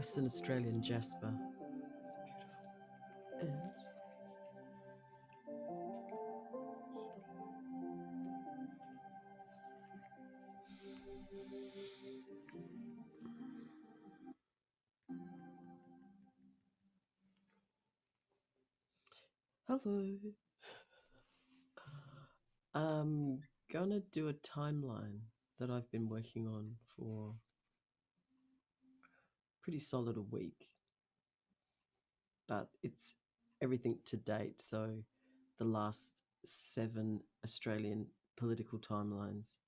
Western Australian jasper. It's beautiful. And hello. I'm gonna do a timeline that I've been working on for pretty solid a week, but it's everything to date. So the last 7 Australian political timelines,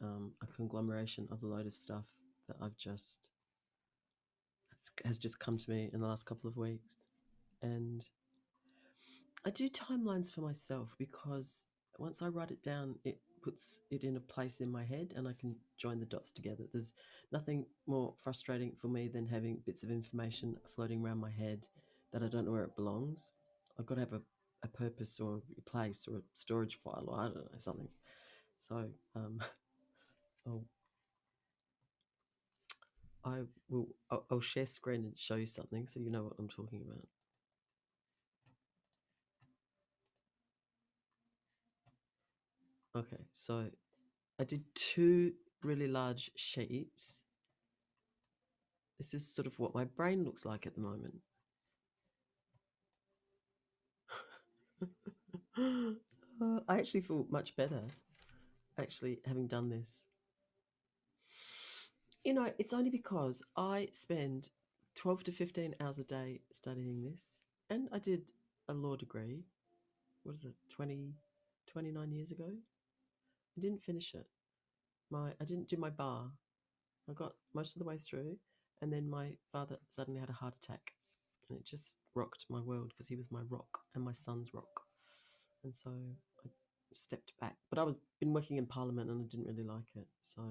a conglomeration of a load of stuff that has just come to me in the last couple of weeks. And I do timelines for myself because once I write it down, it puts it in a place in my head and I can join the dots together. There's nothing more frustrating for me than having bits of information floating around my head that I don't know where it belongs. I've got to have a purpose or a place or a storage file or I don't know, something. So I'll, I'll share screen and show you something so you know what I'm talking about. Okay, so I did 2 really large sheets. This is sort of what my brain looks like at the moment. I actually feel much better actually having done this. You know, it's only because I spend 12 to 15 hours a day studying this, and I did a law degree, what is it, 29 years ago? I didn't finish it. I didn't do my bar. I got most of the way through, and then my father suddenly had a heart attack, and it just rocked my world because he was my rock and my son's rock. And so I stepped back. But I was been working in Parliament and I didn't really like it. So,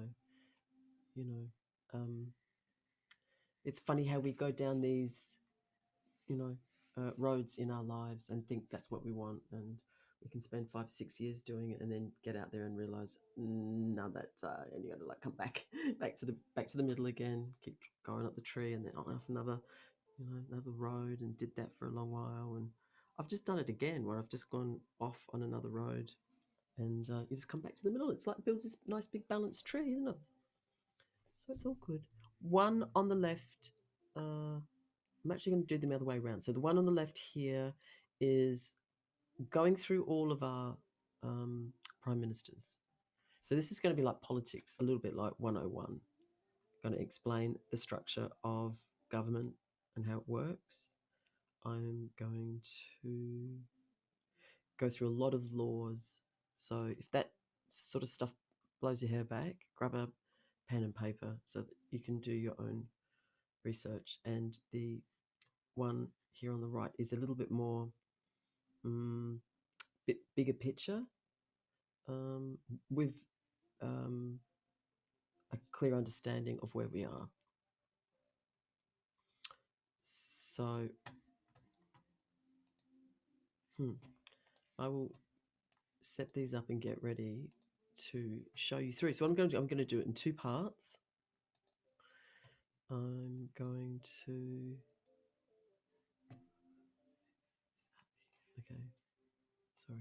you know, it's funny how we go down these, roads in our lives and think that's what we want, and we can spend 5-6 years doing it and then get out there and realize no, that's and you got to like come back back to the middle again, keep going up the tree, and then off another road, and did that for a long while. And I've just done it again where I've just gone off on another road, and you just come back to the middle. It's like builds this nice big balanced tree, isn't it? So it's all good. One on the left, I'm actually going to do them the other way around. So the one on the left here is going through all of our prime ministers. So this is going to be like politics, a little bit like 101. Going to explain the structure of government and how it works. I'm going to go through a lot of laws. So if that sort of stuff blows your hair back, grab a pen and paper so that you can do your own research. And the one here on the right is a little bit more bit bigger picture, with a clear understanding of where we are. So I will set these up and get ready to show you through. So what I'm going to do it in 2 parts. I'm going to okay, sorry.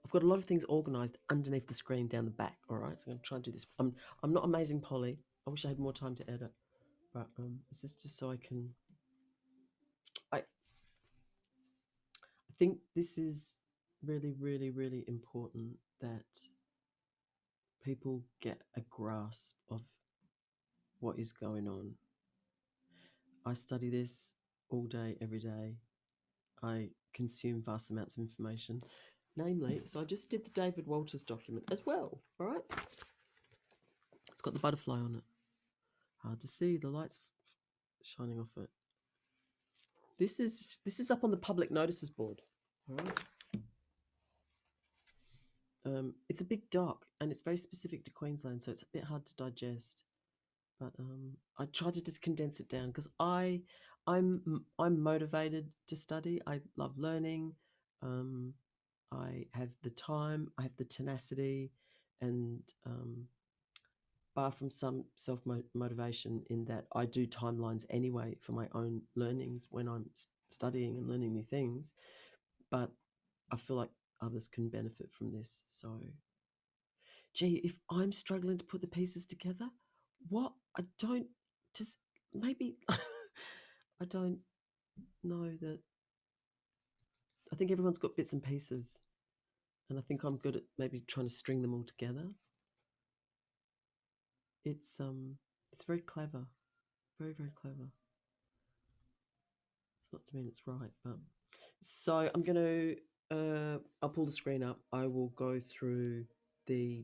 I've got a lot of things organized underneath the screen down the back. All right, so I'm going to try and do this. I'm not amazing, Polly. I wish I had more time to edit, but this is just so I can. I think this is really, really, really important that people get a grasp of what is going on. I study this all day, every day. I consume vast amounts of information. Namely, so I just did the David Walters document as well, all right? It's got the butterfly on it. Hard to see, the light's shining off it. This is up on the public notices board, all right? It's a big doc and it's very specific to Queensland, so it's a bit hard to digest. But I tried to just condense it down because I'm motivated to study. I love learning. I have the time. I have the tenacity, and bar from some self-motivation in that I do timelines anyway for my own learnings when I'm studying and learning new things, but I feel like others can benefit from this. So, gee, if I'm struggling to put the pieces together, what I don't just maybe I don't know that. I think everyone's got bits and pieces, and I think I'm good at maybe trying to string them all together. It's very clever, very, very clever. It's not to mean it's right, but so I'm going to I'll pull the screen up. I will go through the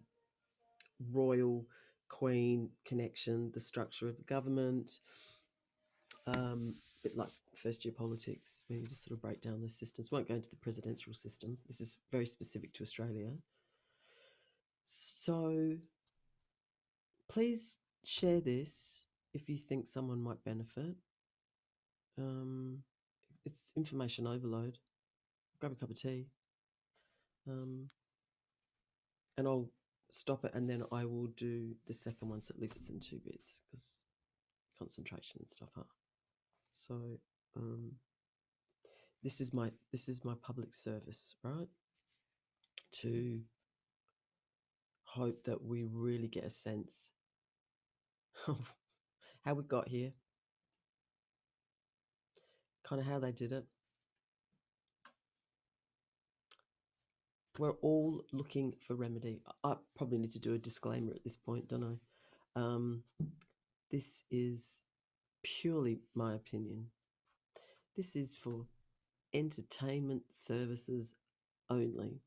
royal queen connection, the structure of the government, a bit like first year politics, where you just sort of break down those systems. Won't go into the presidential system. This is very specific to Australia. So please share this if you think someone might benefit. It's information overload. Grab a cup of tea. And I'll stop it, and then I will do the second one, so at least it's in 2 bits, because concentration and stuff. So this is my public service, right? To hope that we really get a sense of how we got here, kind of how they did it. We're all looking for remedy. I probably need to do a disclaimer at this point, don't I? This is purely my opinion. This is for entertainment services only.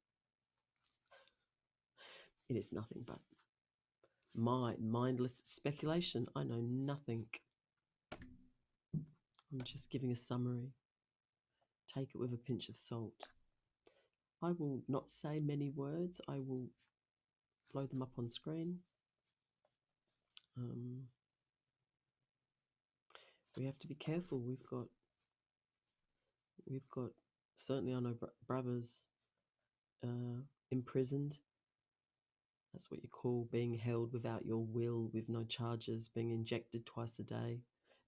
It is nothing but my mindless speculation. I know nothing. I'm just giving a summary. Take it with a pinch of salt. I will not say many words. I will blow them up on screen. We have to be careful. We've got certainly, I know brothers imprisoned. That's what you call being held without your will, with no charges, being injected twice a day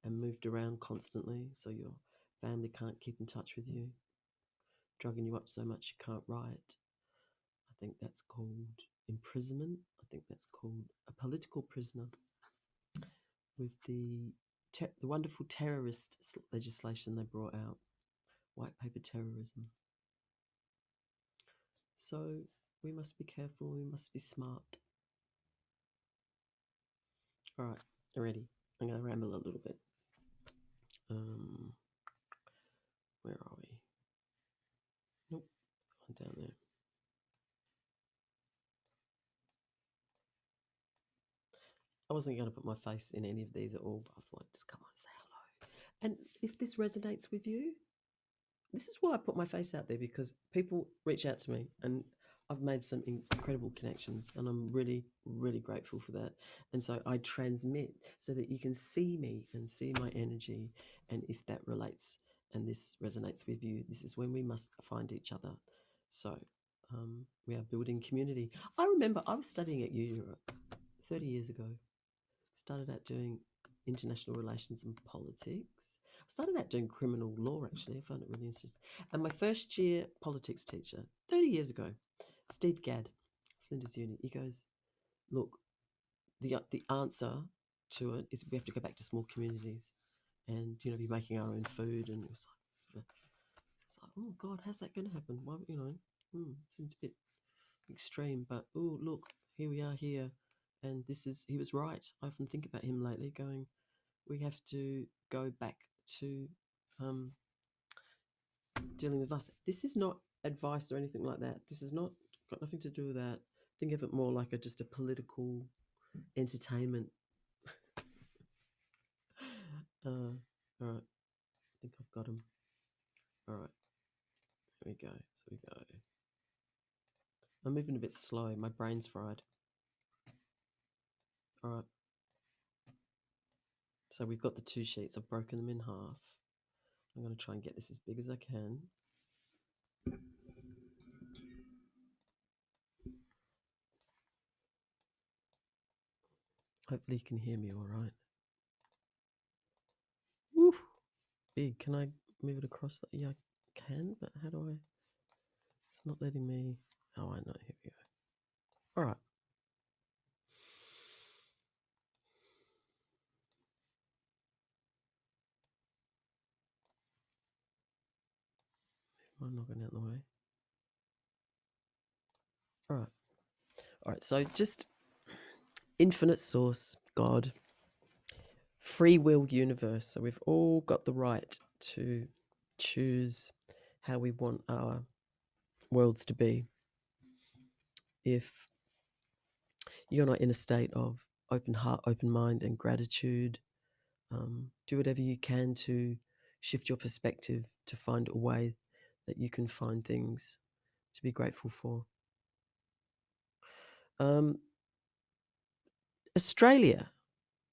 and moved around constantly so your family can't keep in touch with you, drugging you up so much you can't write. I think that's called imprisonment. I think that's called a political prisoner. With the wonderful terrorist legislation they brought out, white paper terrorism. So we must be careful, we must be smart. All right, ready? I'm going to ramble a little bit. Where are we? Nope, I'm down there. I wasn't going to put my face in any of these at all, but I thought I'd just come on and say hello. And if this resonates with you, this is why I put my face out there, because people reach out to me and I've made some incredible connections, and I'm really, really grateful for that. And so I transmit so that you can see me and see my energy. And if that relates and this resonates with you, this is when we must find each other. So we are building community. I remember I was studying at Europe 30 years ago. Started out doing international relations and politics. I started out doing criminal law, actually. I found it really interesting. And my first year politics teacher, 30 years ago, Steve Gadd, Flinders Uni, he goes, look, the answer to it is we have to go back to small communities and, be making our own food. And it was like, oh, God, how's that going to happen? Well, seems a bit extreme, but, oh, look, here we are here. And he was right. I often think about him lately going, we have to go back to dealing with us. This is not advice or anything like that. This has got nothing to do with that. Think of it more like just a political entertainment. All right. I think I've got him. All right. Here we go. So we go. I'm moving a bit slow. My brain's fried. All right. So we've got the 2 sheets. I've broken them in half. I'm going to try and get this as big as I can. Hopefully you can hear me all right. Woo! Big. Can I move it across? Yeah, I can, but how do I? It's not letting me. Oh, I know. Here we go. All right. I'm not getting out of the way. All right. All right. So just infinite source, God, free will universe. So we've all got the right to choose how we want our worlds to be. If you're not in a state of open heart, open mind, and gratitude, do whatever you can to shift your perspective to find a way that you can find things to be grateful for. Australia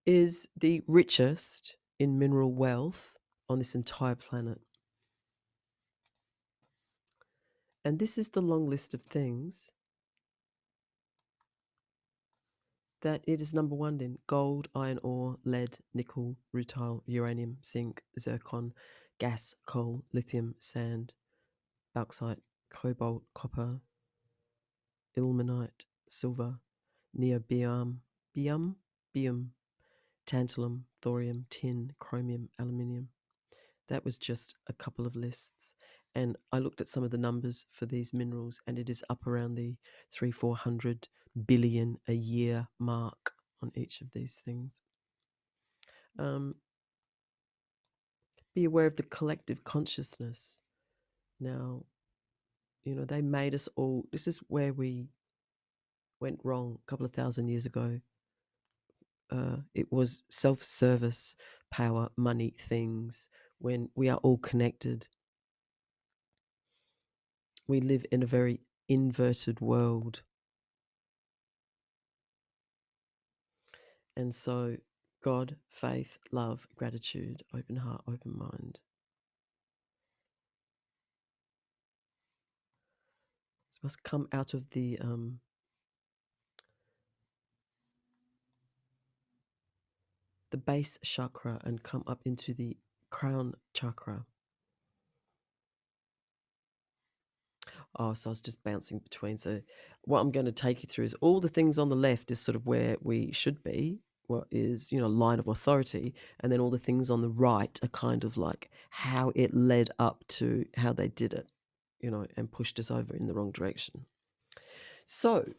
is the richest in mineral wealth on this entire planet. And this is the long list of things that it is number one in: gold, iron ore, lead, nickel, rutile, uranium, zinc, zircon, gas, coal, lithium, sand, bauxite, cobalt, copper, ilmenite, silver, neobium, tantalum, thorium, tin, chromium, aluminium. That was just a couple of lists. And I looked at some of the numbers for these minerals, and it is up around the 300-400 billion a year mark on each of these things. Be aware of the collective consciousness. Now, they made us all. This is where we went wrong a couple of thousand years ago. It was self-service, power, money, things. When we are all connected, we live in a very inverted world. And so God, faith, love, gratitude, open heart, open mind. This must come out of the base chakra and come up into the crown chakra. Oh, so I was just bouncing between. So what I'm going to take you through is all the things on the left is sort of where we should be, what is, line of authority. And then all the things on the right are kind of like how it led up to how they did it, and pushed us over in the wrong direction. So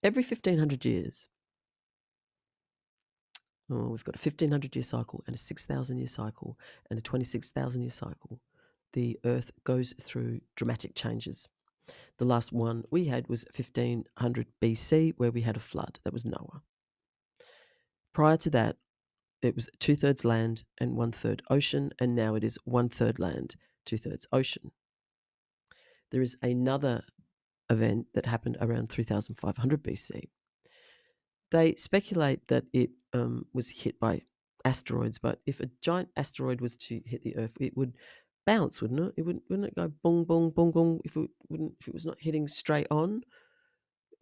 every 1500 years, we've got a 1500-year cycle and a 6,000-year cycle and a 26,000-year cycle. The Earth goes through dramatic changes. The last one we had was 1500 BC, where we had a flood. That was Noah. Prior to that, it was 2/3 land and 1/3 ocean, and now it is 1/3 land, 2/3 ocean. There is another event that happened around 3500 BC. They speculate that it was hit by asteroids, but if a giant asteroid was to hit the Earth, it would bounce, wouldn't it? Wouldn't it go bong bong bong bong if it was not hitting straight on?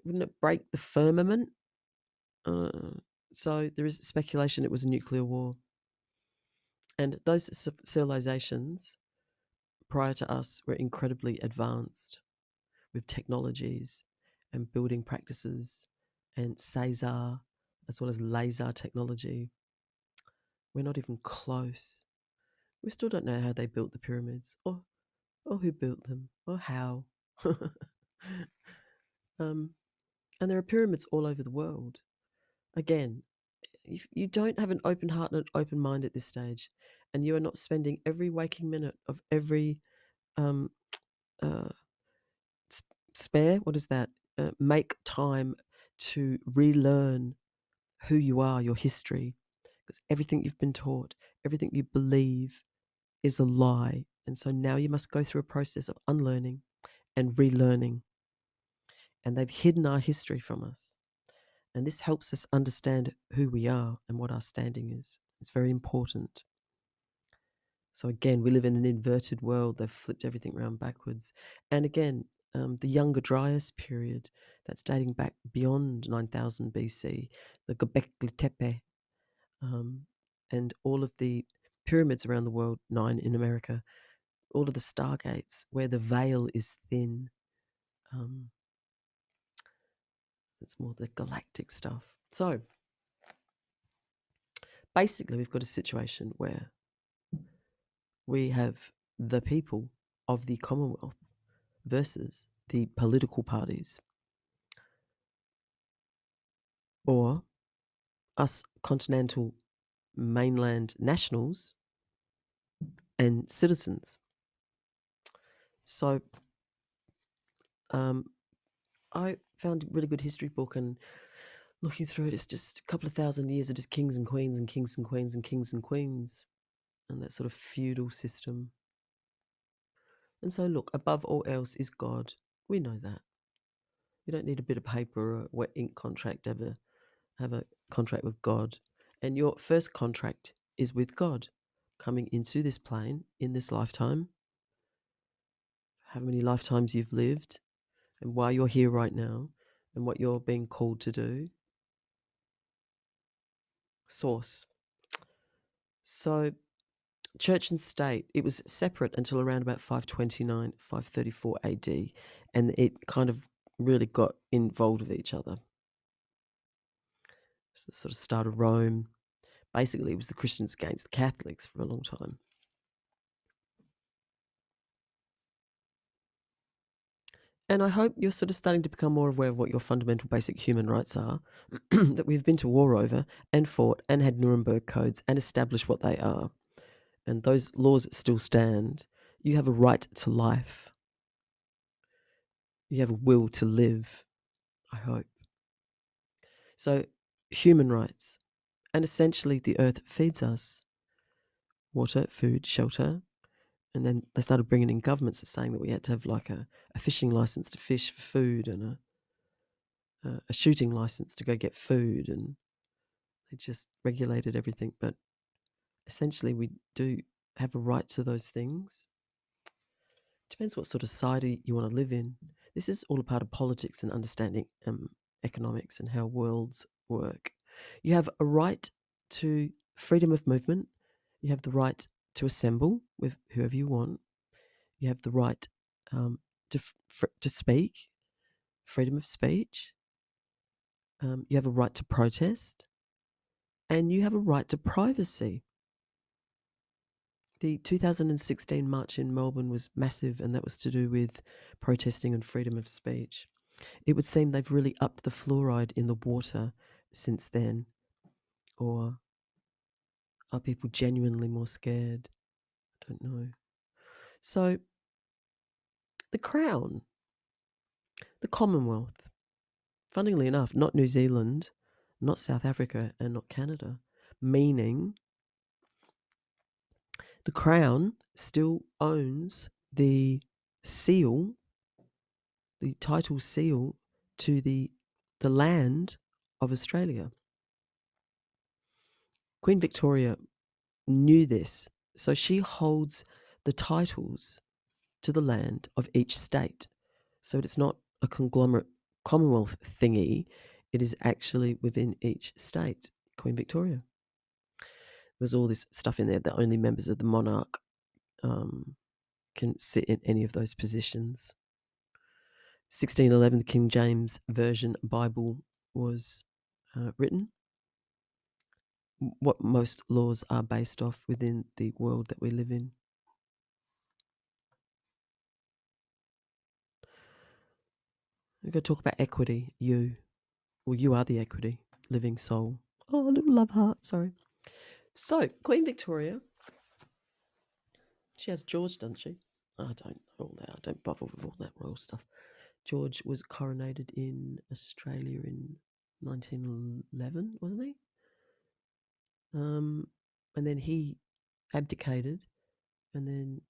Wouldn't it break the firmament? So there is speculation it was a nuclear war. And those civilizations prior to us were incredibly advanced with technologies and building practices and Caesar, as well as laser technology. We're not even close. We still don't know how they built the pyramids, or who built them, or how. And there are pyramids all over the world. Again, if you don't have an open heart and an open mind at this stage, and you are not spending every waking minute of every make time to relearn who you are, your history, because everything you've been taught, everything you believe is a lie. And so now you must go through a process of unlearning and relearning. And they've hidden our history from us. And this helps us understand who we are and what our standing is. It's very important. So again, we live in an inverted world. They've flipped everything around backwards. And again, the Younger Dryas period that's dating back beyond 9000 BC, the Göbekli Tepe, and all of the pyramids around the world, 9 in America, all of the stargates where the veil is thin. It's more the galactic stuff. So basically, we've got a situation where we have the people of the Commonwealth versus the political parties, or us continental mainland nationals and citizens. So I found a really good history book, and looking through it, it's just a couple of thousand years of just kings and queens and kings and queens and kings and queens, and that sort of feudal system. And so, look, above all else is God. We know that. You don't need a bit of paper or a wet ink contract to have a contract with God. And your first contract is with God, coming into this plane in this lifetime, how many lifetimes you've lived, and why you're here right now, and what you're being called to do. Source. So, church and state, it was separate until around about 529, 534 AD, and it kind of really got involved with each other. It's the sort of start of Rome. Basically, it was the Christians against the Catholics for a long time. And I hope you're sort of starting to become more aware of what your fundamental basic human rights are, that we've been to war over and fought and had Nuremberg codes and established what they are. And those laws still stand. You have a right to life. You have a will to live, I hope. So, human rights. And essentially, the earth feeds us water, food, shelter. And then they started bringing in governments saying that we had to have like a fishing license to fish for food, and a shooting license to go get food. And they just regulated everything. But essentially, we do have a right to those things. Depends what sort of society you want to live in. This is all a part of politics and understanding economics and how worlds work. You have a right to freedom of movement. You have the right to assemble with whoever you want. You have the right to speak, freedom of speech. You have a right to protest, and you have a right to privacy. The 2016 march in Melbourne was massive, and that was to do with protesting and freedom of speech. It would seem they've really upped the fluoride in the water since then. Or are people genuinely more scared? I don't know. So, the Crown, the Commonwealth, funnily enough, not New Zealand, not South Africa, and not Canada, meaning the Crown still owns the seal, the title seal to the land of Australia. Queen Victoria knew this, so she holds the titles to the land of each state. So it's not a conglomerate Commonwealth thingy, it is actually within each state. Queen Victoria. There's all this stuff in there that only members of the monarch can sit in any of those positions. 1611, the King James Version Bible was written. What most laws are based off within the world that we live in. We're going to talk about equity. You are the equity, living soul. Oh, a little love heart, sorry. So, Queen Victoria, she has George, doesn't she? I don't know all that. I don't bother with all that royal stuff. George was coronated in Australia in 1911, wasn't he? And then he abdicated, and then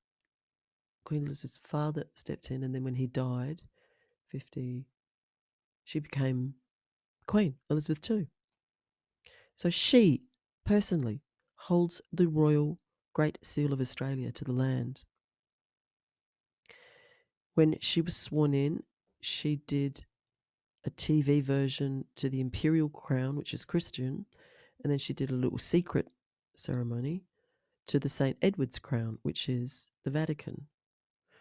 Queen Elizabeth's father stepped in, and then when he died, 50, she became Queen Elizabeth II. So she personally holds the Royal Great Seal of Australia to the land. when she was sworn in, she did a TV version to the imperial crown, which is Christian, and then she did a little secret ceremony to the St. Edward's crown, which is the Vatican,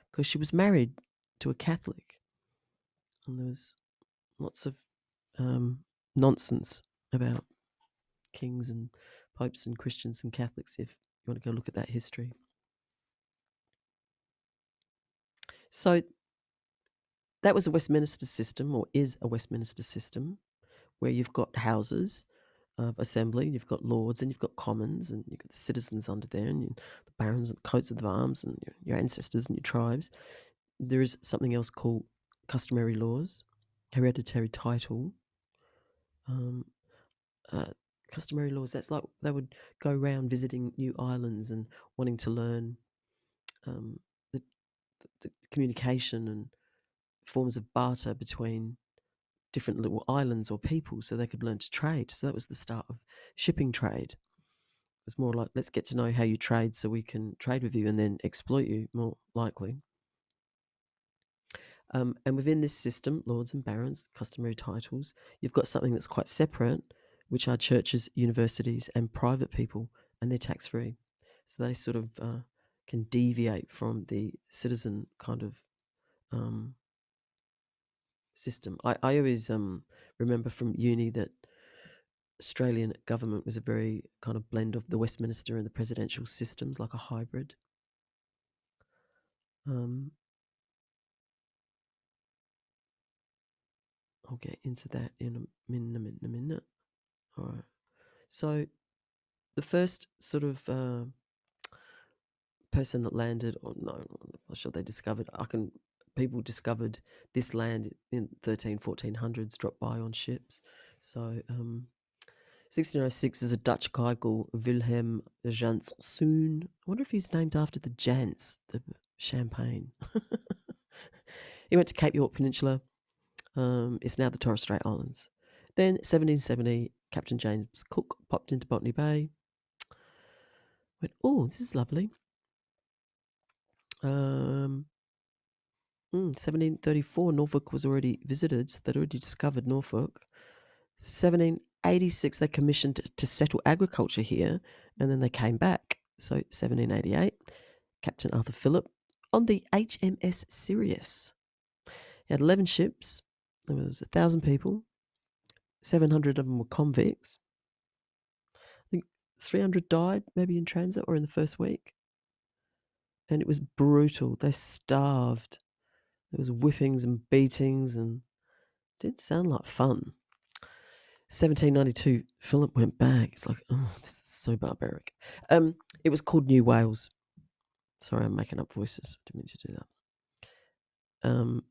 because she was married to a Catholic, and there was lots of nonsense about kings and popes and Christians and Catholics, if you want to go look at that history. So that was a Westminster system, or is a Westminster system, where you've got houses of assembly, you've got lords, and you've got commons, and you've got the citizens under there, and the barons and coats of arms, and your ancestors and your tribes. There is something else called customary laws, hereditary title. Customary laws, that's like they would go around visiting new islands and wanting to learn the communication and forms of barter between different little islands or people, so they could learn to trade. So that was the start of shipping trade. It was more like, let's get to know how you trade so we can trade with you and then exploit you, more likely. And within this system, lords and barons, customary titles, you've got something that's quite separate, which are churches, universities, and private people, and they're tax-free. So they sort of can deviate from the citizen kind of system. I always remember from uni that Australian government was a very kind of blend of the Westminster and the presidential systems, like a hybrid. I'll get into that in a minute. All right. So the first sort of person that landed, or no, I'm not sure they discovered, people discovered this land in 1400s, dropped by on ships. So 1606 is a Dutch guy called Wilhelm Janszoon. I wonder if he's named after the Jans, the champagne. He went to Cape York Peninsula. It's now the Torres Strait Islands. Then 1770, Captain James Cook popped into Botany Bay. Went, oh, this is lovely. 1734, Norfolk was already visited, so they'd already discovered Norfolk. 1786, they commissioned to settle agriculture here, and then they came back. So 1788, Captain Arthur Phillip on the HMS Sirius. He had 11 ships. There was 1,000 people. 700 of them were convicts. I think 300 died, maybe in transit or in the first week. And it was brutal. They starved. There was whippings and beatings, and it didn't sound like fun. 1792, Philip went back. It's like, oh, this is so barbaric. It was called New Wales. Sorry, I'm making up voices. Didn't mean to do that.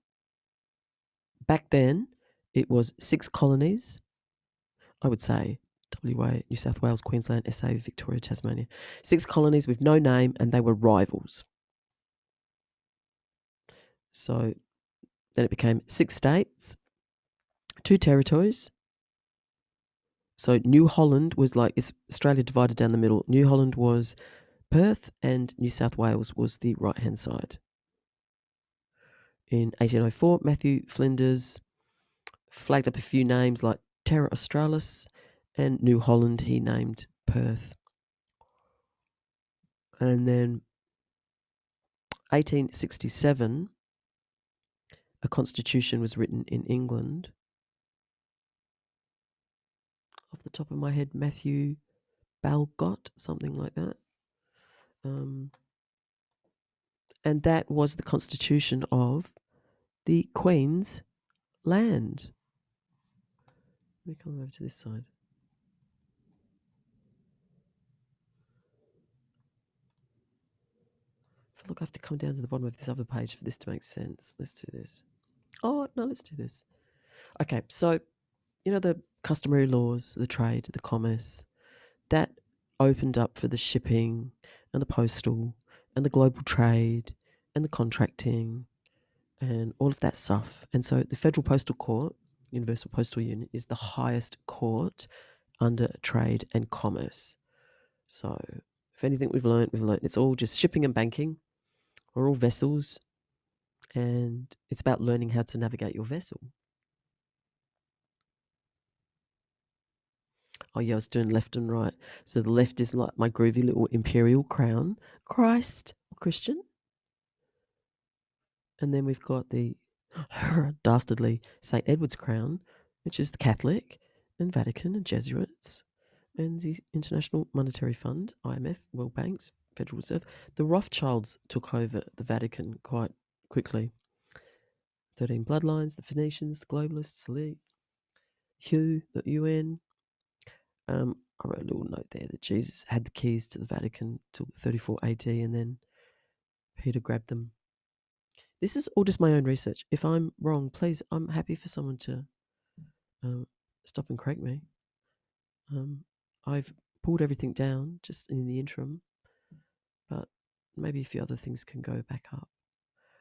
Back then, it was 6 colonies. I would say WA, New South Wales, Queensland, SA, Victoria, Tasmania. 6 colonies with no name, and they were rivals. So then it became 6 states, 2 territories. So New Holland was like, it's Australia divided down the middle. New Holland was Perth, and New South Wales was the right-hand side. In 1804, Matthew Flinders flagged up a few names like Terra Australis, and New Holland he named Perth. And then 1867, a constitution was written in England. Off the top of my head, Matthew Balgott, something like that. And that was the constitution of the Queen's land. Let me come over to this side. Look, I have to come down to the bottom of this other page for this to make sense. Let's do this. Oh, no, let's do this. Okay, so, you know, the customary laws, the trade, the commerce, that opened up for the shipping and the postal and the global trade and the contracting and all of that stuff. And so the Federal Postal Court, Universal Postal Union, is the highest court under trade and commerce. So if anything we've learned it's all just shipping and banking. We're all vessels, and it's about learning how to navigate your vessel. Oh yeah, I was doing left and right. So the left is like my groovy little imperial crown, Christ, Christian. And then we've got the dastardly St. Edward's crown, which is the Catholic and Vatican and Jesuits and the International Monetary Fund, IMF, World Banks, Federal Reserve. The Rothschilds took over the Vatican quite quickly. 13 bloodlines, the Phoenicians, the globalists, the elite, Hugh, the UN. I wrote a little note there that Jesus had the keys to the Vatican till 34 AD, and then Peter grabbed them. This is all just my own research. If I'm wrong, please, I'm happy for someone to stop and correct me. I've pulled everything down just in the interim, but maybe a few other things can go back up.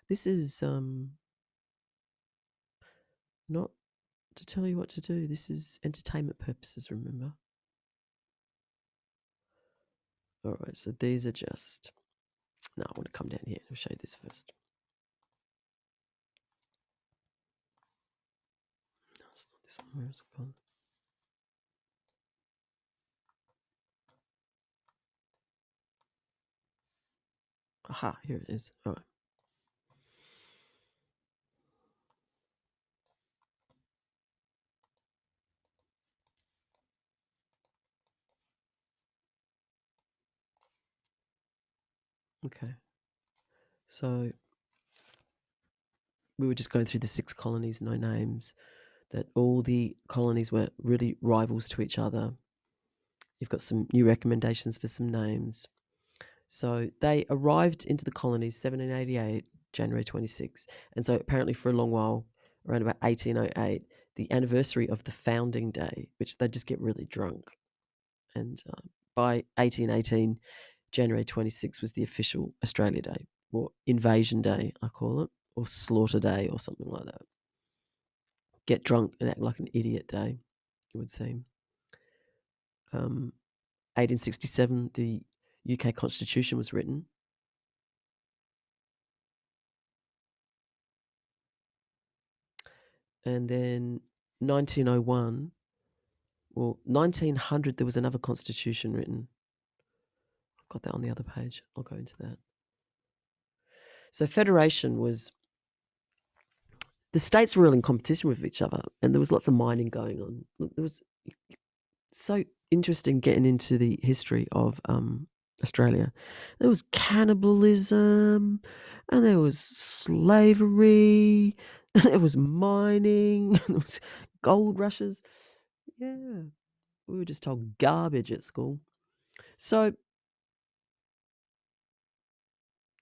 This is not to tell you what to do. This is entertainment purposes, remember? All right, so these are just... No, I want to come down here. I'll show you this first. No, it's not this one. Where is it gone? Aha, here it is. All right. Okay. So we were just going through the 6 colonies, no names, that all the colonies were really rivals to each other. You've got some new recommendations for some names. So they arrived into the colonies 1788, January 26. And so apparently for a long while, around about 1808, the anniversary of the founding day, which they just get really drunk. And by 1818, January 26 was the official Australia Day, or Invasion Day, I call it, or Slaughter Day, or something like that. Get drunk and act like an idiot day, it would seem. 1867, the UK Constitution was written. And then 1901, well, 1900, there was another constitution written. I've got that on the other page. I'll go into that. So federation was... The states were all in competition with each other, and there was lots of mining going on. It was so interesting getting into the history of Australia. There was cannibalism, and there was slavery, and there was mining, and there was gold rushes. Yeah, we were just told garbage at school. So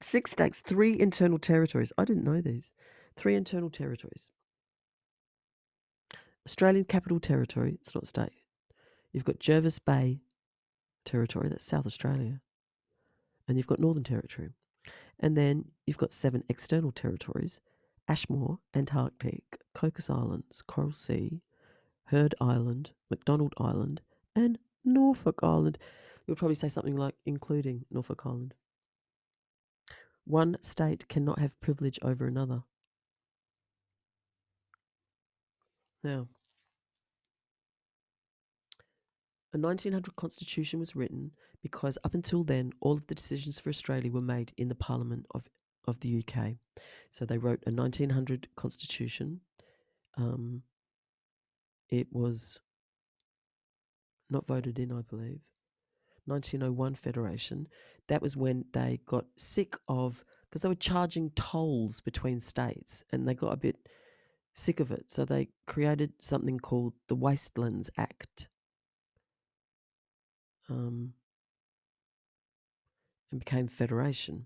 6 states, 3 internal territories. I didn't know these. 3 internal territories. Australian Capital Territory, it's not a state. You've got Jervis Bay Territory, that's South Australia. And you've got Northern Territory. And then you've got 7 external territories: Ashmore, Antarctic, Cocos Islands, Coral Sea, Heard Island, McDonald Island, and Norfolk Island. You'll probably say something like including Norfolk Island. One state cannot have privilege over another. Now, a 1900 constitution was written because up until then, all of the decisions for Australia were made in the Parliament of the UK. So they wrote a 1900 constitution. It was not voted in, I believe. 1901 federation. That was when they got sick of... because they were charging tolls between states, and they got a bit sick of it. So they created something called the Wastelands Act. And became federation.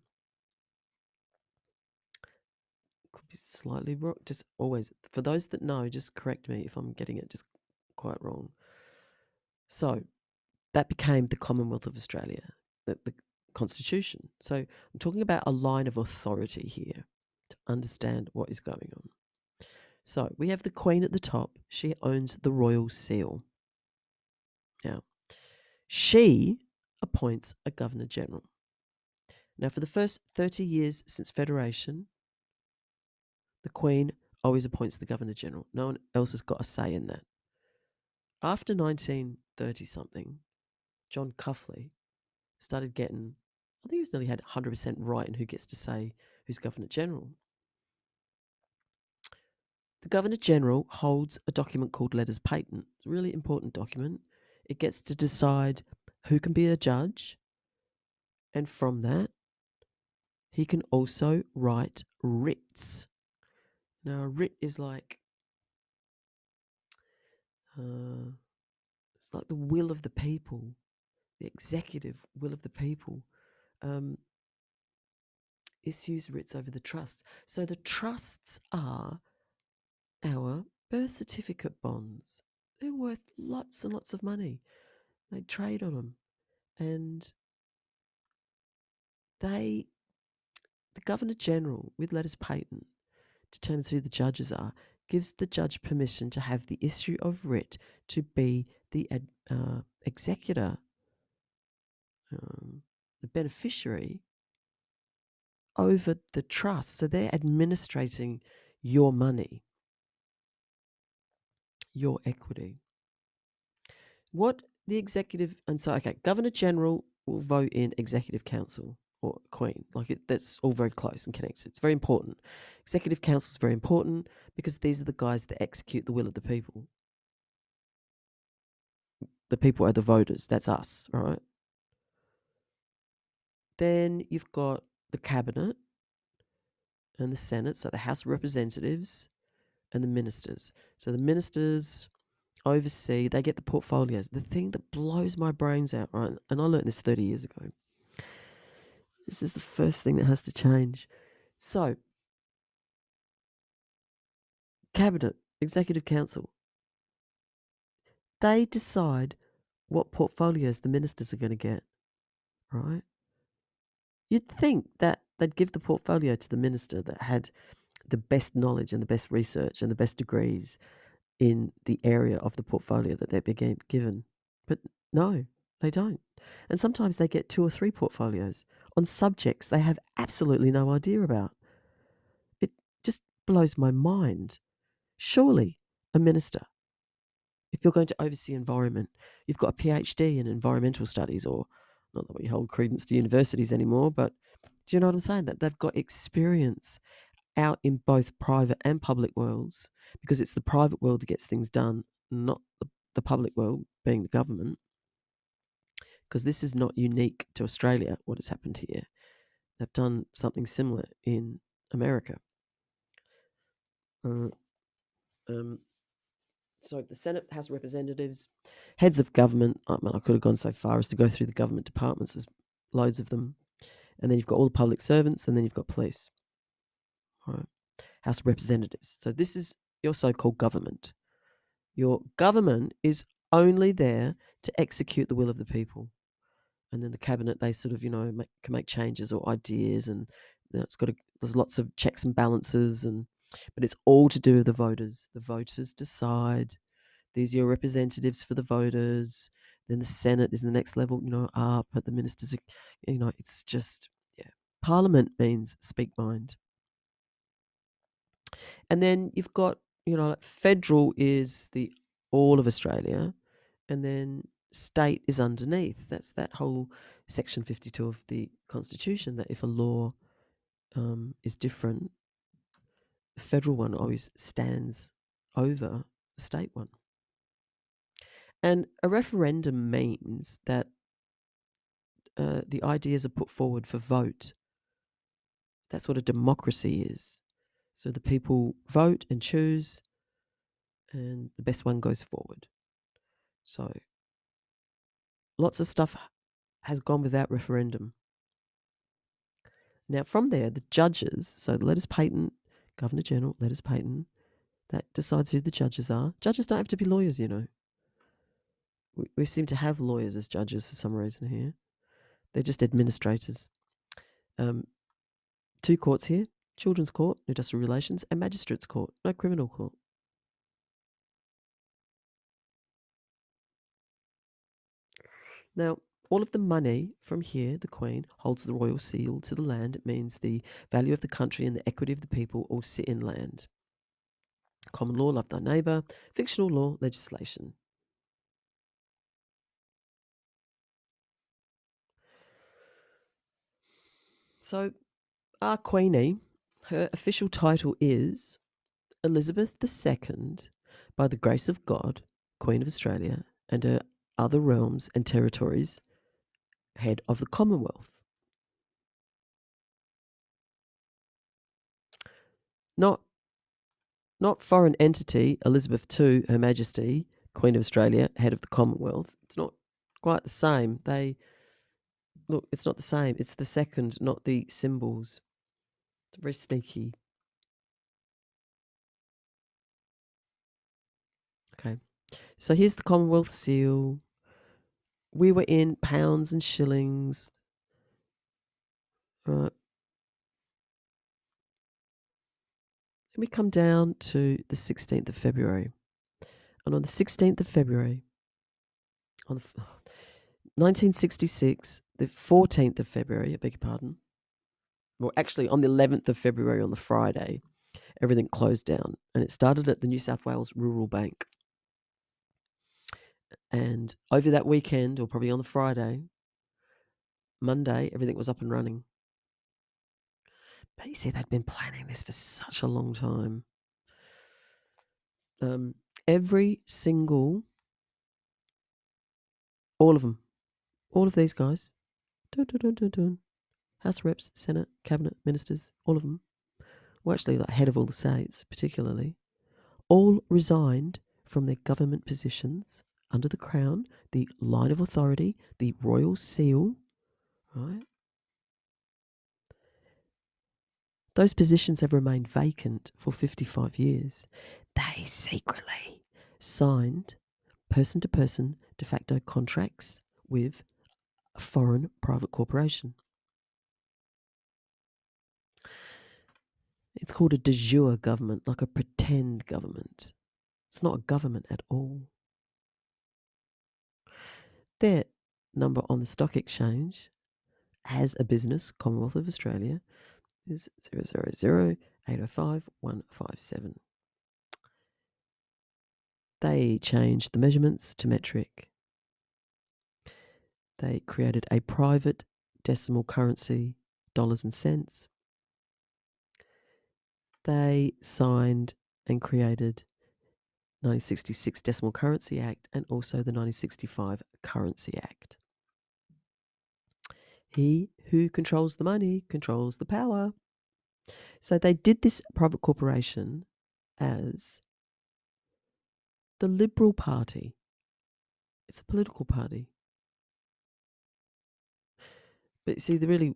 Could be slightly wrong. Just always, for those that know, just correct me if I'm getting it just quite wrong. So that became the Commonwealth of Australia, the Constitution. So I'm talking about a line of authority here to understand what is going on. So we have the Queen at the top. She owns the royal seal. Now, she appoints a Governor General. Now, for the first 30 years since Federation, The Queen always appoints the Governor-General. No one else has got a say in that. After 1930-something, John Cuffley started getting, I think he's nearly had 100% right in who gets to say who's Governor-General. The Governor-General holds a document called Letters Patent. It's a really important document. It gets to decide who can be a judge, and from that, he can also write writs. Now, a writ is like, it's like the will of the people, the executive will of the people. Issues writs over the trust. So the trusts are our birth certificate bonds. They're worth lots and lots of money. They trade on them. And the Governor-General, with letters patent, determines who the judges are, gives the judge permission to have the issue of writ to be the executor, the beneficiary over the trust. So they're administrating your money, your equity. What the executive, and so, okay, Governor-General will vote in Executive Council or Queen. That's all very close and connected. It's very important. Executive Council is very important because these are the guys that execute the will of the people. The people are the voters. That's us, right? Then you've got the Cabinet and the Senate, so the House of Representatives and the ministers. So the ministers oversee, they get the portfolios. The thing that blows my brains out, right? And I learned this 30 years ago. This is the first thing that has to change. So, Cabinet, Executive Council, they decide what portfolios the ministers are going to get, right? You'd think that they'd give the portfolio to the minister that had the best knowledge and the best research and the best degrees in the area of the portfolio that they're being given. But no, they don't. And sometimes they get 2 or 3 portfolios on subjects they have absolutely no idea about. It just blows my mind. Surely a minister, if you're going to oversee environment, you've got a PhD in environmental studies, or not that we hold credence to universities anymore, but do you know what I'm saying? That they've got experience out in both private and public worlds, because it's the private world that gets things done, not the public world, being the government. Because this is not unique to Australia, what has happened here. They've done something similar in America. So the Senate, House of Representatives, heads of government. I could have gone so far as to go through the government departments. There's loads of them. And then you've got all the public servants, and then you've got police. All right. House of Representatives. So this is your so-called government. Your government is only there to execute the will of the people. And then the cabinet, they sort of, can make changes or ideas, and there's lots of checks and balances, but it's all to do with the voters. The voters decide. These are your representatives for the voters. Then the Senate is the next level, up. But the ministers, it's just, yeah. Parliament means speak mind. And then you've got, federal is the all of Australia, and then state is underneath. That's that whole section 52 of the Constitution, that if a law is different, the federal one always stands over the state one. And a referendum means that the ideas are put forward for vote. That's what a democracy is. So the people vote and choose, and the best one goes forward. So lots of stuff has gone without referendum. Now from there, the judges, so the letters patent, Governor-General, letters patent, that decides who the judges are. Judges don't have to be lawyers, We seem to have lawyers as judges for some reason here. They're just administrators. 2 courts here: Children's Court, Industrial Relations, and Magistrates Court, no criminal court. Now, all of the money from here, the Queen, holds the royal seal to the land. It means the value of the country and the equity of the people all sit in land. Common law, love thy neighbour. Fictional law, legislation. So, our Queenie, her official title is Elizabeth II, by the grace of God, Queen of Australia, and her other realms and territories, head of the Commonwealth. Not foreign entity, Elizabeth II, Her Majesty, Queen of Australia, head of the Commonwealth. It's not quite the same. It's not the same. It's the second, not the symbols. It's very sneaky. Okay. So here's the Commonwealth seal. We were in pounds and shillings. Right. Then we come down to the 16th of February. And on the 16th of February, on the 1966, the 14th of February, I beg your pardon. Well, actually, on the 11th of February, on the Friday, everything closed down. And it started at the New South Wales Rural Bank. And over that weekend, or probably on the Friday, Monday, everything was up and running. But you see, they'd been planning this for such a long time. Every single, all of them, all of these guys, House Reps, Senate, Cabinet, Ministers, all of them, well, actually, like head of all the states, particularly, all resigned from their government positions under the Crown, the line of authority, the royal seal, right? Those positions have remained vacant for 55 years. They secretly signed person-to-person de facto contracts with a foreign private corporation. It's called a de jure government, like a pretend government. It's not a government at all. Their number on the stock exchange as a business, Commonwealth of Australia, is 000-805-157. They changed the measurements to metric. They created a private decimal currency, dollars and cents. They signed and created 1966 Decimal Currency Act and also the 1965 Currency Act. He who controls the money controls the power. So they did this private corporation as the Liberal Party. It's a political party. But see, the really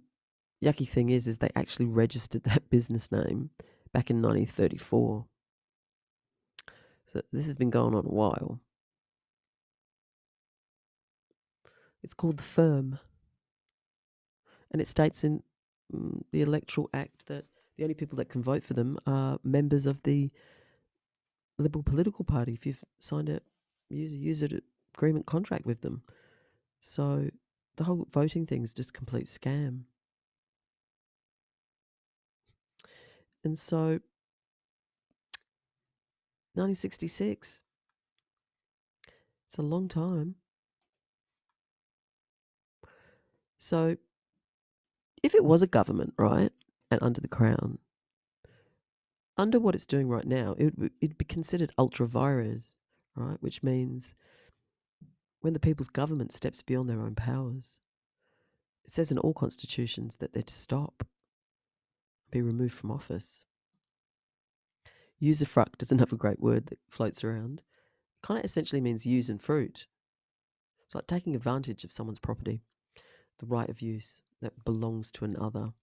yucky thing is they actually registered that business name back in 1934. So this has been going on a while. It's called the Firm. And it states in the Electoral Act that the only people that can vote for them are members of the Liberal political party if you've signed a user agreement contract with them. So the whole voting thing is just a complete scam. And so 1966, it's a long time. So if it was a government, right, and under the Crown, under what it's doing right now, it'd be considered ultra vires, right, which means when the people's government steps beyond their own powers, it says in all constitutions that they're to stop, be removed from office. Usufruct doesn't have a great word that floats around. It kind of essentially means use and fruit. It's like taking advantage of someone's property, the right of use that belongs to another.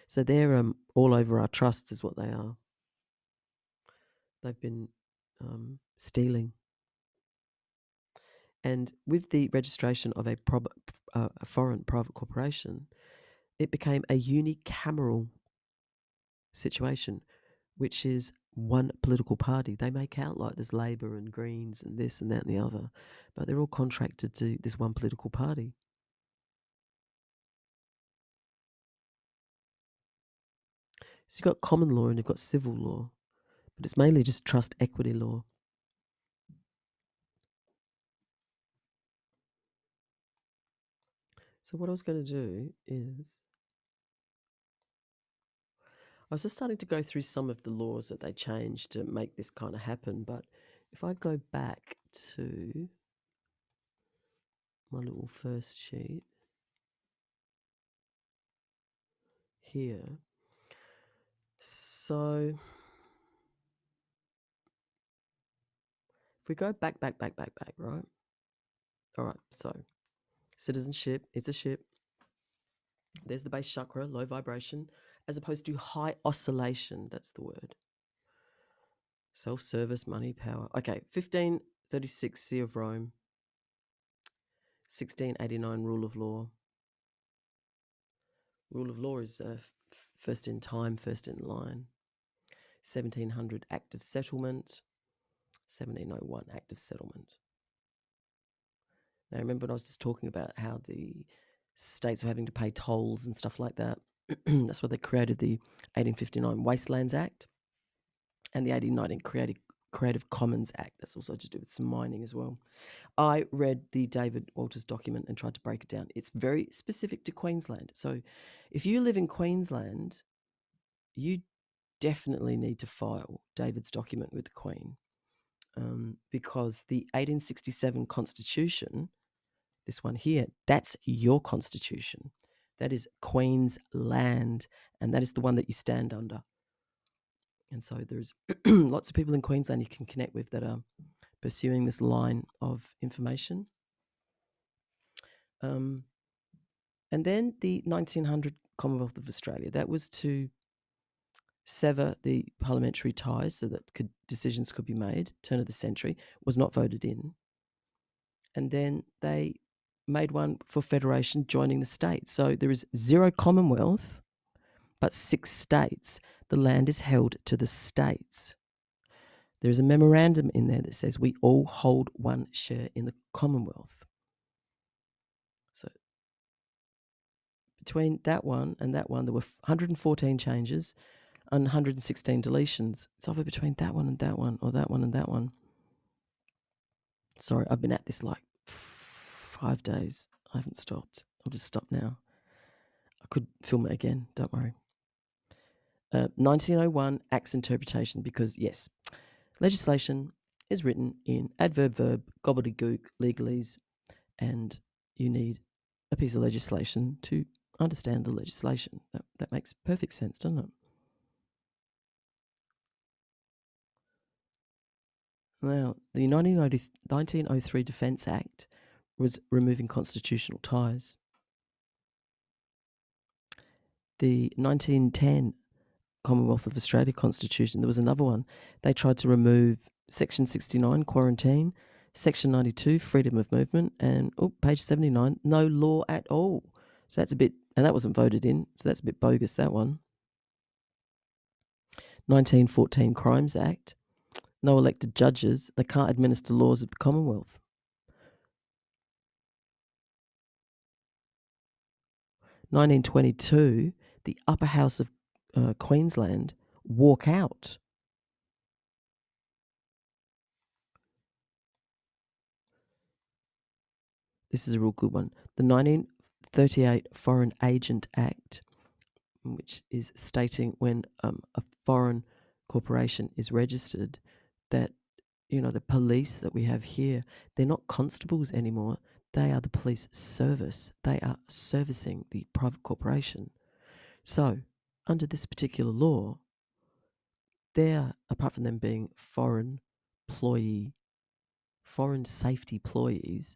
So they're all over our trusts is what they are. They've been stealing. And with the registration of a foreign private corporation, it became a unicameral situation, which is one political party. They make out like there's Labour and Greens and this and that and the other, but they're all contracted to this one political party. So you've got common law and you've got civil law, but it's mainly just trust equity law. So what I was going to do is, I was just starting to go through some of the laws that they changed to make this kind of happen, but if I go back to my little first sheet here, so if we go back, right? All right, so citizenship, it's a ship. There's the base chakra, low vibration, as opposed to high oscillation, that's the word. Self-service, money, power. Okay, 1536, Sea of Rome. 1689, rule of law. Rule of law is first in time, first in line. 1700, Act of Settlement. 1701, Act of Settlement. Now, remember when I was just talking about how the states were having to pay tolls and stuff like that? That's why they created the 1859 Wastelands Act and the 1819 Creative Commons Act. That's also to do with some mining as well. I read the David Walters document and tried to break it down. It's very specific to Queensland. So if you live in Queensland, you definitely need to file David's document with the Queen, because the 1867 Constitution, this one here, that's your Constitution. That is Queensland, and that is the one that you stand under. And so there's lots of people in Queensland you can connect with that are pursuing this line of information. And then the 1900 Commonwealth of Australia, that was to sever the parliamentary ties so that decisions could be made, turn of the century, was not voted in. And then they made one for federation, joining the states. So there is 0 Commonwealth, but 6 states. The land is held to the states. There is a memorandum in there that says we all hold one share in the Commonwealth. So between that one and that one, there were 114 changes and 116 deletions. It's either between that one and that one, or that one and that one. Sorry, I've been at this like 5 days. I haven't stopped. I'll just stop now. I could film it again, don't worry. 1901, Acts interpretation, because yes, legislation is written in adverb, verb, gobbledygook, legalese, and you need a piece of legislation to understand the legislation. That makes perfect sense, doesn't it? Now, the 1903 Defence Act was removing constitutional ties. The 1910 Commonwealth of Australia Constitution, there was another one. They tried to remove Section 69, quarantine, Section 92, freedom of movement, and page 79, no law at all. So that's a bit, and that wasn't voted in, so that's a bit bogus, that one. 1914 Crimes Act, no elected judges, they can't administer laws of the Commonwealth. 1922, the Upper House of Queensland walk out. This is a real good one. The 1938 Foreign Agent Act, which is stating when a foreign corporation is registered, that, you know, the police that we have here, they're not constables anymore. They are the police service. They are servicing the private corporation. So, under this particular law, they're, apart from them being foreign safety employees,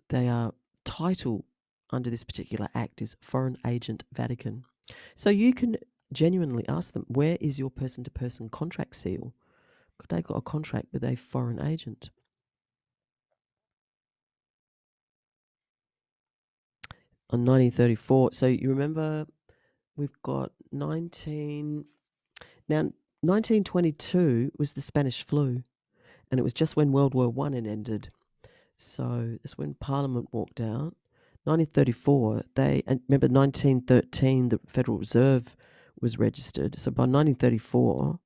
they are title under this particular act is Foreign Agent Vatican. So you can genuinely ask them, where is your person-to-person contract seal? Could they got a contract with a foreign agent? On 1934, so you remember we've got 1922 was the Spanish flu, and it was just when World War I had ended. So that's when Parliament walked out. 1934, and remember 1913, the Federal Reserve was registered. So by 1934,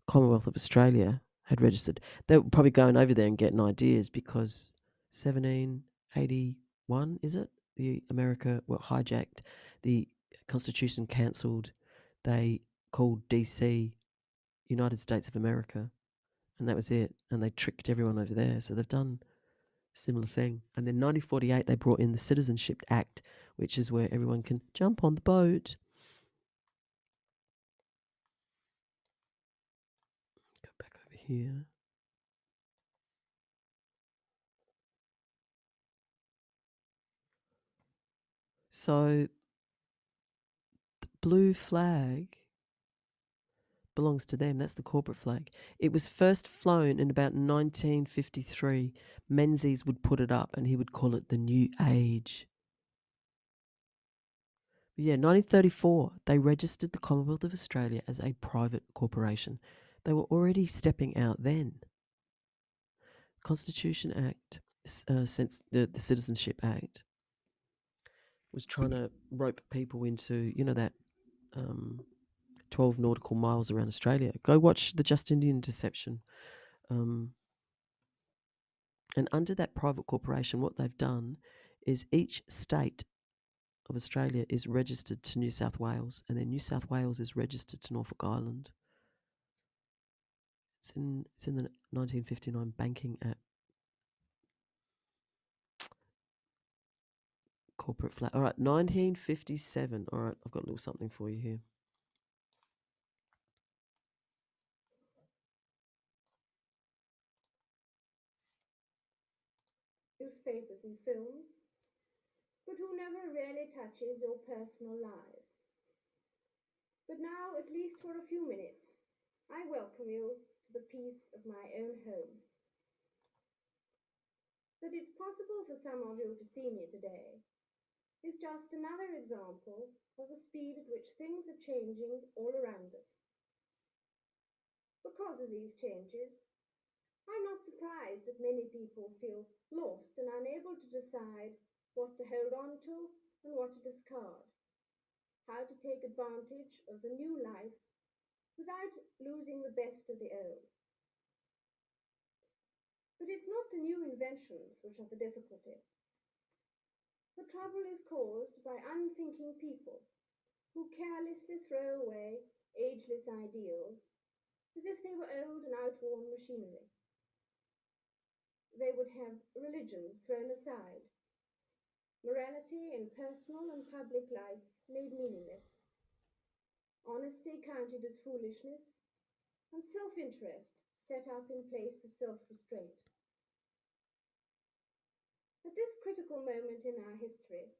Commonwealth of Australia had registered. They were probably going over there and getting ideas because 1781, is it? The America hijacked the Constitution, cancelled. They called DC United States of America, and that was it. And they tricked everyone over there. So they've done a similar thing. And then 1948, they brought in the Citizenship Act, which is where everyone can jump on the boat. Go back over here. So the blue flag belongs to them. That's the corporate flag. It was first flown in about 1953. Menzies would put it up and he would call it the New Age. But yeah, 1934, they registered the Commonwealth of Australia as a private corporation. They were already stepping out then. Constitution Act, since the Citizenship Act, was trying to rope people into, that 12 nautical miles around Australia. Go watch the Just Indian Deception. And under that private corporation, what they've done is each state of Australia is registered to New South Wales, and then New South Wales is registered to Norfolk Island. It's in the 1959 Banking Act. Corporate flag. All right, 1957. All right, I've got a little something for you here. Newspapers and films, but who never really touches your personal lives. But now, at least for a few minutes, I welcome you to the peace of my own home. That it's possible for some of you to see me today is just another example of the speed at which things are changing all around us. Because of these changes, I'm not surprised that many people feel lost and unable to decide what to hold on to and what to discard, how to take advantage of the new life without losing the best of the old. But it's not the new inventions which are the difficulty. The trouble is caused by unthinking people who carelessly throw away ageless ideals as if they were old and outworn machinery. They would have religion thrown aside, morality in personal and public life made meaningless, honesty counted as foolishness, and self-interest set up in place of self-restraint. At this critical moment in our history,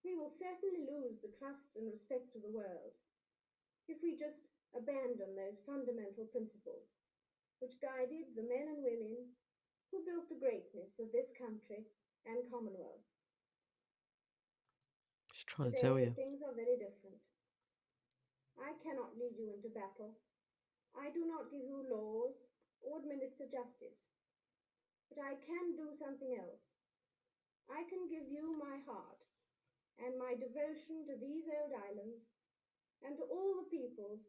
we will certainly lose the trust and respect of the world if we just abandon those fundamental principles which guided the men and women who built the greatness of this country and Commonwealth. She's trying to tell Today, you. things are very different. I cannot lead you into battle. I do not give you laws or administer justice. But I can do something else. I can give you my heart and my devotion to these old islands and to all the peoples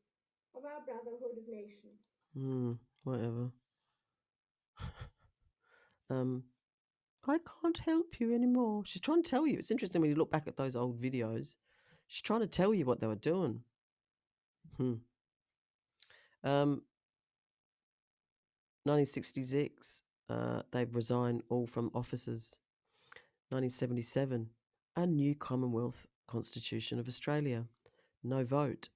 of our brotherhood of nations. Whatever. I can't help you anymore. She's trying to tell you. It's interesting when you look back at those old videos. She's trying to tell you what they were doing. 1966, they've resigned all from offices. 1977, a new Commonwealth Constitution of Australia. No vote.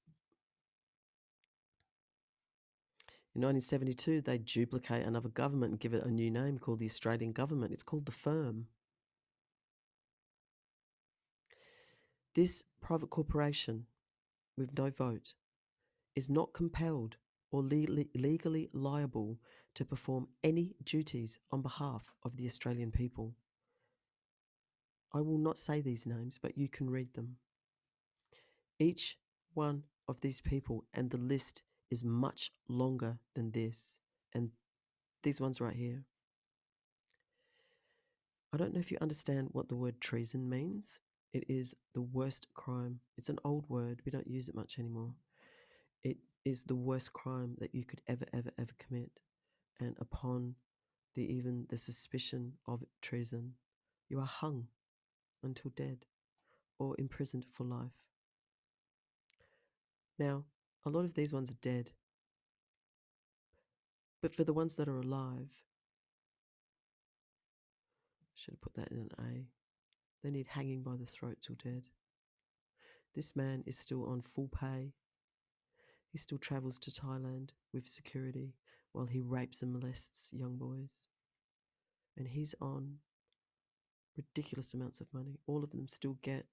In 1972, they duplicate another government and give it a new name called the Australian Government. It's called the Firm. This private corporation with no vote is not compelled or legally liable to perform any duties on behalf of the Australian people. I will not say these names, but you can read them. Each one of these people, and the list is much longer than this. And these ones right here. I don't know if you understand what the word treason means. It is the worst crime. It's an old word. We don't use it much anymore. It is the worst crime that you could ever, ever, ever commit. And upon even the suspicion of treason, you are hung until dead or imprisoned for life. Now, a lot of these ones are dead. But for the ones that are alive, should have put that in an A, they need hanging by the throat till dead. This man is still on full pay. He still travels to Thailand with security while he rapes and molests young boys. And he's on ridiculous amounts of money. All of them still get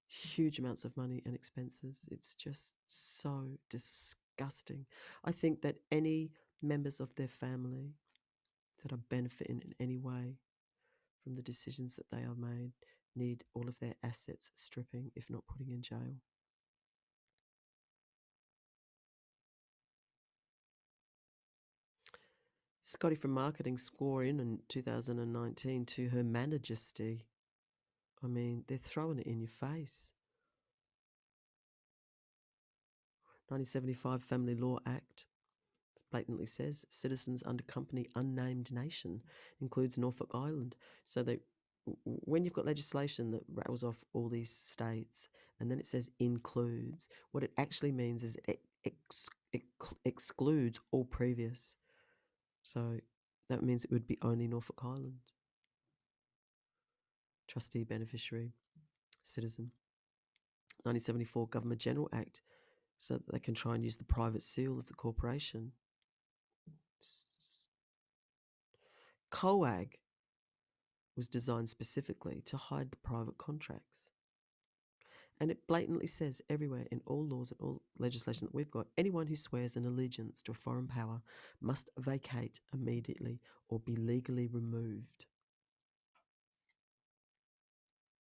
huge amounts of money and expenses. It's just so disgusting. I think that any members of their family that are benefiting in any way from the decisions that they are made need all of their assets stripping, if not putting in jail. Scotty from marketing swore in 2019 to Her Majesty. I mean, they're throwing it in your face. 1975 Family Law Act blatantly says citizens under company unnamed nation includes Norfolk Island. So that when you've got legislation that rattles off all these states and then it says includes, what it actually means is it excludes all previous. So that means it would be only Norfolk Island. Trustee, beneficiary, citizen. 1974 Government General Act, so that they can try and use the private seal of the corporation. COAG was designed specifically to hide the private contracts. And it blatantly says everywhere in all laws and all legislation that we've got, anyone who swears an allegiance to a foreign power must vacate immediately or be legally removed.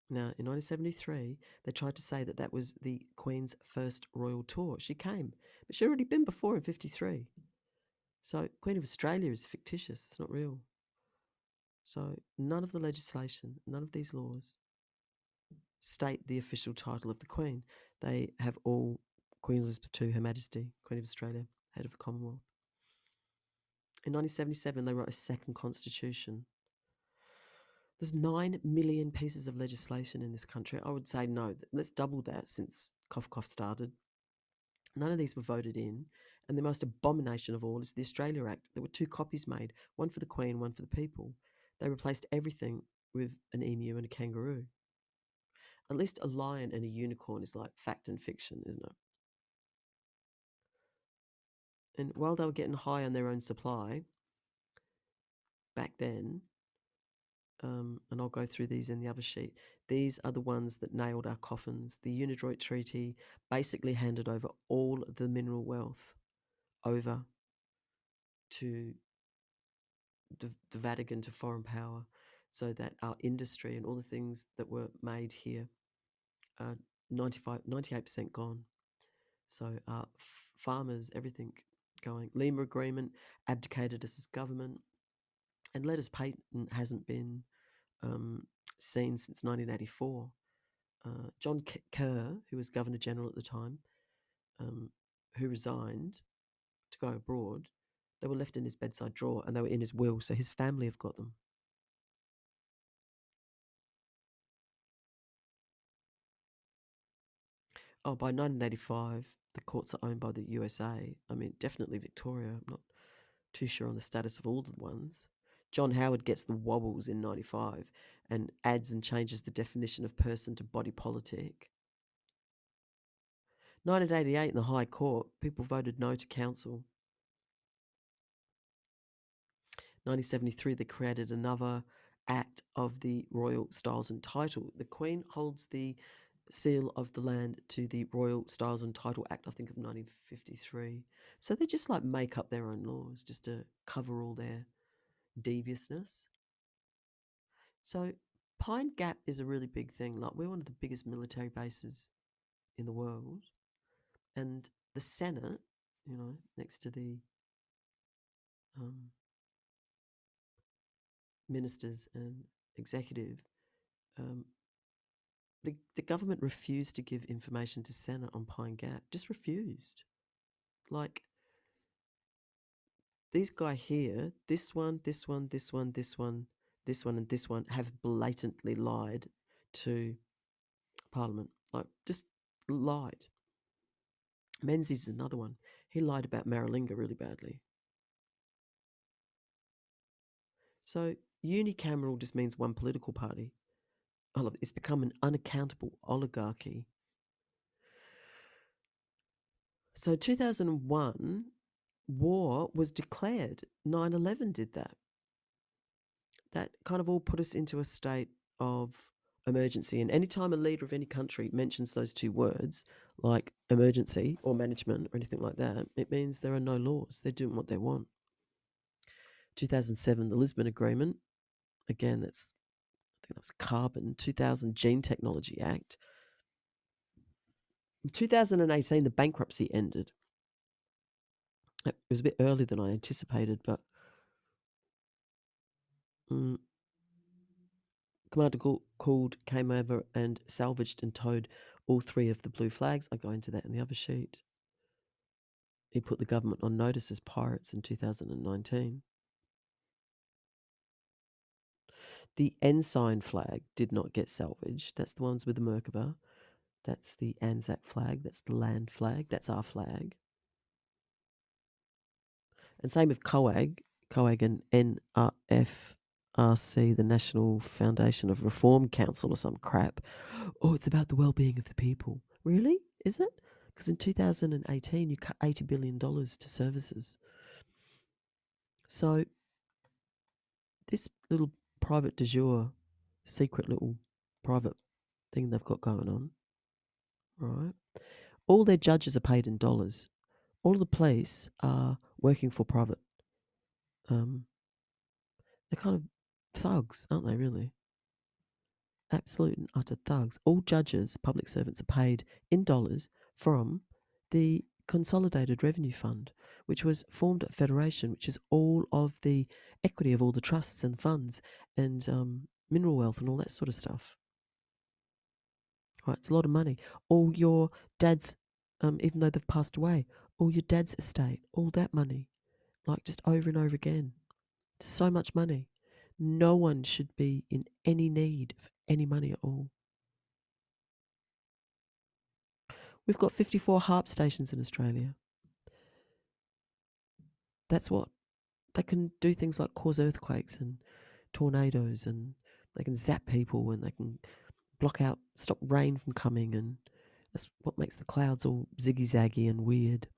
Now, in 1973, they tried to say that that was the Queen's first royal tour. She came, but she'd already been before in 53. So Queen of Australia is fictitious. It's not real. So none of the legislation, none of these laws state the official title of the Queen. They have all Queen Elizabeth II, Her Majesty, Queen of Australia, Head of the Commonwealth. In 1977, they wrote a second constitution. There's 9 million pieces of legislation in this country. I would say no, let's double that since Cough Cough started. None of these were voted in. And the most abomination of all is the Australia Act. There were 2 copies made, one for the Queen, one for the people. They replaced everything with an emu and a kangaroo. At least a lion and a unicorn is like fact and fiction, isn't it? And while they were getting high on their own supply back then, and I'll go through these in the other sheet, these are the ones that nailed our coffins. The Unidroit Treaty basically handed over all the mineral wealth over to the Vatican, to foreign power, so that our industry and all the things that were made here are 98% gone. So farmers, everything going. Lima Agreement abdicated us as government, and letters patent hasn't been seen since 1984. John Kerr, who was Governor General at the time, who resigned to go abroad, they were left in his bedside drawer and they were in his will, so his family have got them. Oh, by 1985, the courts are owned by the USA. I mean, definitely Victoria. I'm not too sure on the status of all the ones. John Howard gets the wobbles in 95 and adds and changes the definition of person to body politic. 1988 in the High Court, people voted no to council. 1973, they created another act of the Royal Styles and Title. The Queen holds the seal of the land to the Royal Styles and Title Act, I think, of 1953. So they just like make up their own laws just to cover all their deviousness. So Pine Gap is a really big thing. Like, we're one of the biggest military bases in the world, and the Senate, next to the ministers and executive, the government refused to give information to Senate on Pine Gap. Just refused. Like, these guy here, this one, this one, this one, this one, this one, and this one have blatantly lied to Parliament. Like, just lied. Menzies is another one. He lied about Maralinga really badly. So unicameral just means one political party. It's become an unaccountable oligarchy. So 2001, war was declared. 9/11 did that. That kind of all put us into a state of emergency. And anytime a leader of any country mentions those two words, like emergency or management or anything like that, it means there are no laws. They're doing what they want. 2007, the Lisbon Agreement. Again, I think that was carbon. 2000, Gene Technology Act. In 2018, the bankruptcy ended. It was a bit earlier than I anticipated, but Commander called, came over and salvaged and towed all 3 of the blue flags. I go into that in the other sheet. He put the government on notice as pirates in 2019. The ensign flag did not get salvaged. That's the ones with the Merkaba. That's the Anzac flag. That's the land flag. That's our flag. And same with COAG and NRFRC, the National Foundation of Reform Council or some crap. Oh, it's about the well-being of the people. Really? Is it? Because in 2018, you cut $80 billion to services. So this little private de jour, secret little private thing they've got going on, right? All their judges are paid in dollars. All of the police are working for private. They're kind of thugs, aren't they, really? Absolute and utter thugs. All judges, public servants, are paid in dollars from the Consolidated Revenue Fund, which was formed at Federation, which is all of the equity of all the trusts and funds and mineral wealth and all that sort of stuff. Right, it's a lot of money. All your dad's, even though they've passed away, all your dad's estate, all that money, like just over and over again. So much money. No one should be in any need of any money at all. We've got 54 HARP stations in Australia. That's what. They can do things like cause earthquakes and tornadoes, and they can zap people, and they can stop rain from coming, and that's what makes the clouds all ziggy-zaggy and weird.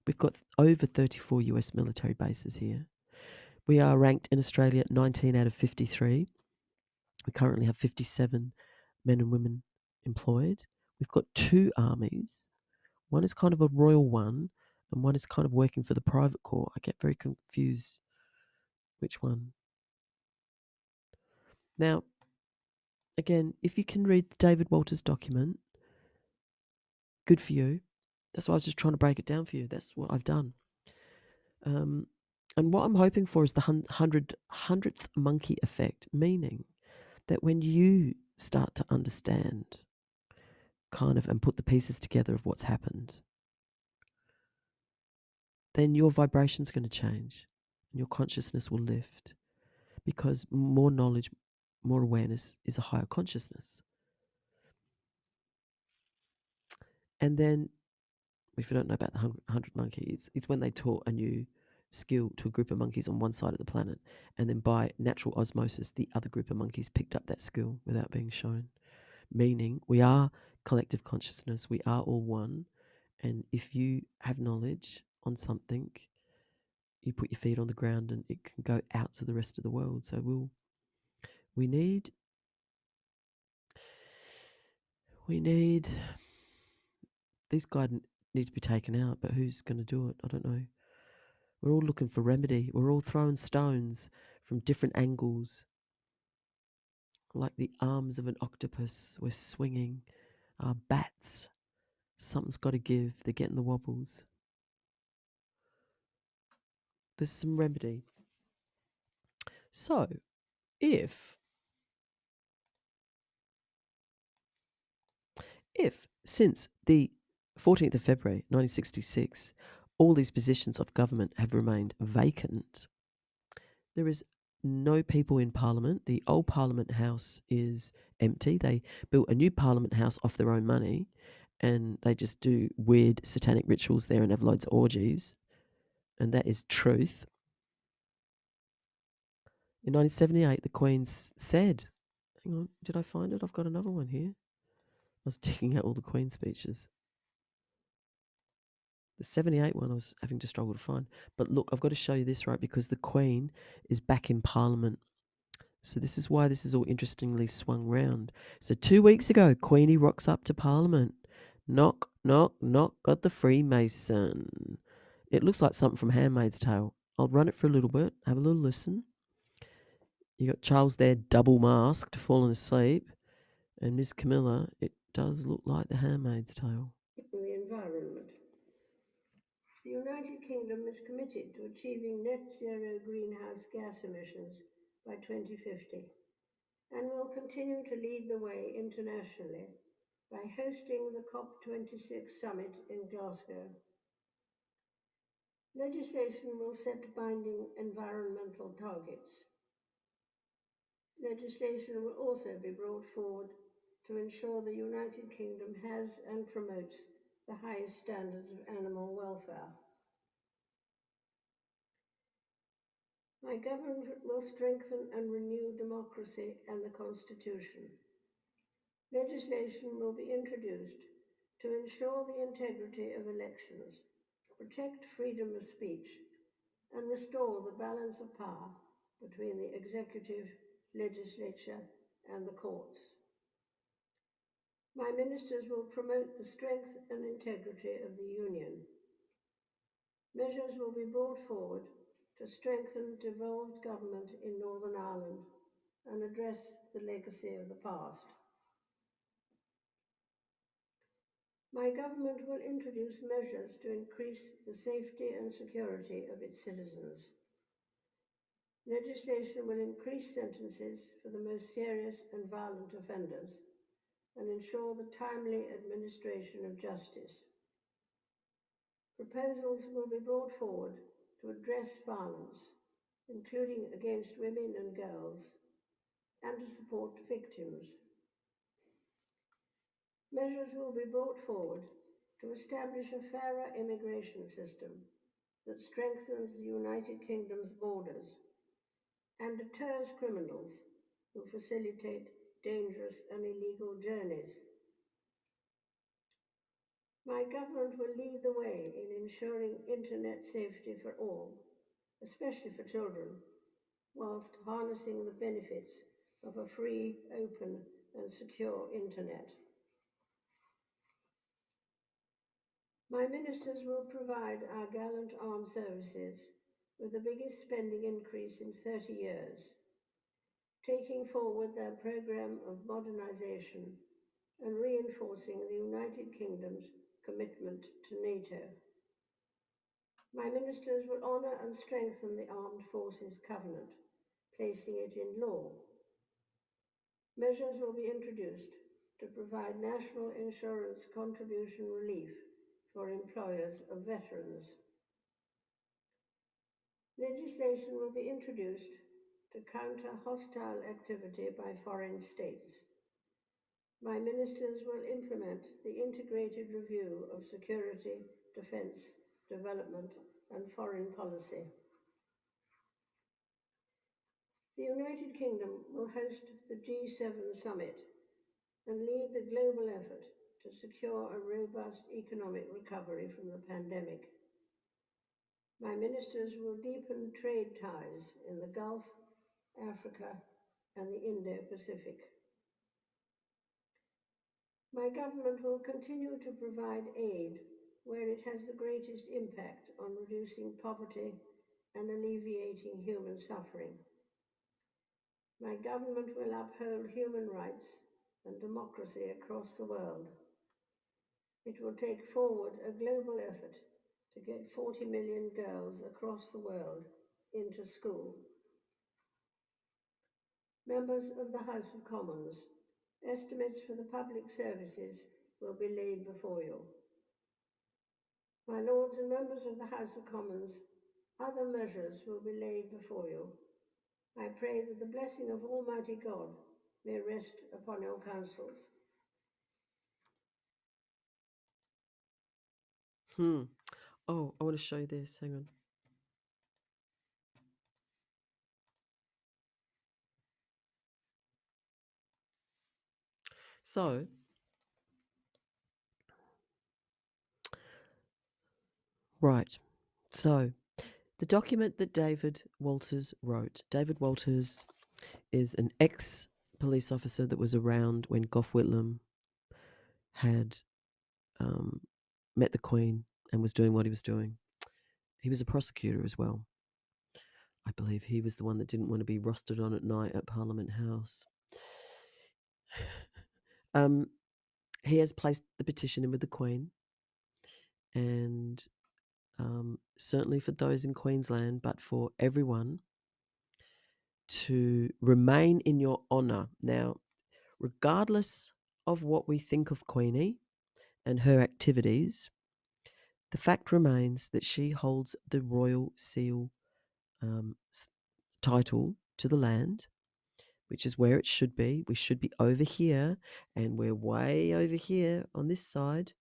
We've got over 34 US military bases here. We are ranked in Australia 19 out of 53. We currently have 57 men and women employed. We've got 2 armies. One is kind of a royal one, and one is kind of working for the private corps. I get very confused which one. Now, again, if you can read David Walters' document, good for you. That's why I was just trying to break it down for you. That's what I've done. And what I'm hoping for is the 100th monkey effect, meaning that when you start to understand kind of and put the pieces together of what's happened, then your vibration's going to change and your consciousness will lift, because more knowledge, more awareness is a higher consciousness. And then, if you don't know about the 100 monkeys, it's when they taught a new skill to a group of monkeys on one side of the planet, and then by natural osmosis, the other group of monkeys picked up that skill without being shown. Meaning, we are collective consciousness, we are all one, and if you have knowledge on something, you put your feet on the ground and it can go out to the rest of the world. So we need these guys need to be taken out, but who's going to do it? I don't know. We're all looking for remedy. We're all throwing stones from different angles, like the arms of an octopus. We're swinging our bats Something's got to give. They're getting the wobbles. There's some remedy. So, if since the 14th of February 1966, all these positions of government have remained vacant, there is no people in Parliament. The old Parliament House is empty. They built a new Parliament House off their own money, and they just do weird satanic rituals there and have loads of orgies. And that is truth. In 1978, the Queen said, hang on, did I find it? I've got another one here. I was digging out all the Queen speeches. The 78 one I was having to struggle to find. But look, I've got to show you this, right? Because the Queen is back in Parliament. So this is why this is all interestingly swung round. So 2 weeks ago, Queenie rocks up to Parliament. Knock, knock, knock, got the Freemason. It looks like something from Handmaid's Tale. I'll run it for a little bit. Have a little listen. You got Charles there, double masked, falling asleep. And Miss Camilla, it does look like the Handmaid's Tale. The environment. The United Kingdom is committed to achieving net zero greenhouse gas emissions by 2050 and will continue to lead the way internationally by hosting the COP26 summit in Glasgow. Legislation will set binding environmental targets. Legislation will also be brought forward to ensure the United Kingdom has and promotes the highest standards of animal welfare. My government will strengthen and renew democracy and the Constitution. Legislation will be introduced to ensure the integrity of elections, protect freedom of speech, and restore the balance of power between the executive, legislature, and the courts. My ministers will promote the strength and integrity of the Union. Measures will be brought forward to strengthen devolved government in Northern Ireland and address the legacy of the past. My government will introduce measures to increase the safety and security of its citizens. Legislation will increase sentences for the most serious and violent offenders and ensure the timely administration of justice. Proposals will be brought forward to address violence, including against women and girls, and to support victims. Measures will be brought forward to establish a fairer immigration system that strengthens the United Kingdom's borders and deters criminals who facilitate dangerous and illegal journeys. My government will lead the way in ensuring internet safety for all, especially for children, whilst harnessing the benefits of a free, open, and secure internet. My ministers will provide our gallant armed services with the biggest spending increase in 30 years, taking forward their programme of modernisation and reinforcing the United Kingdom's commitment to NATO. My ministers will honour and strengthen the Armed Forces Covenant, placing it in law. Measures will be introduced to provide national insurance contribution relief for employers of veterans. Legislation will be introduced to counter hostile activity by foreign states. My ministers will implement the integrated review of security, defence, development and foreign policy. The United Kingdom will host the G7 summit and lead the global effort to secure a robust economic recovery from the pandemic. My ministers will deepen trade ties in the Gulf, Africa, and the Indo-Pacific. My government will continue to provide aid where it has the greatest impact on reducing poverty and alleviating human suffering. My government will uphold human rights and democracy across the world. It will take forward a global effort to get 40 million girls across the world into school. Members of the House of Commons, estimates for the public services will be laid before you. My lords and members of the House of Commons, other measures will be laid before you. I pray that the blessing of Almighty God may rest upon your councils. Oh, I want to show you this. Hang on. So, right. So, the document that David Walters wrote. David Walters is an ex-police officer that was around when Gough Whitlam had met the Queen and was doing what he was doing. He was a prosecutor as well. I believe he was the one that didn't want to be rostered on at night at Parliament House. He has placed the petition in with the Queen, and certainly for those in Queensland, but for everyone to remain in your honour. Now, regardless of what we think of Queenie and her activities, the fact remains that she holds the royal seal title to the land, which is where it should be. We should be over here, and we're way over here on this side,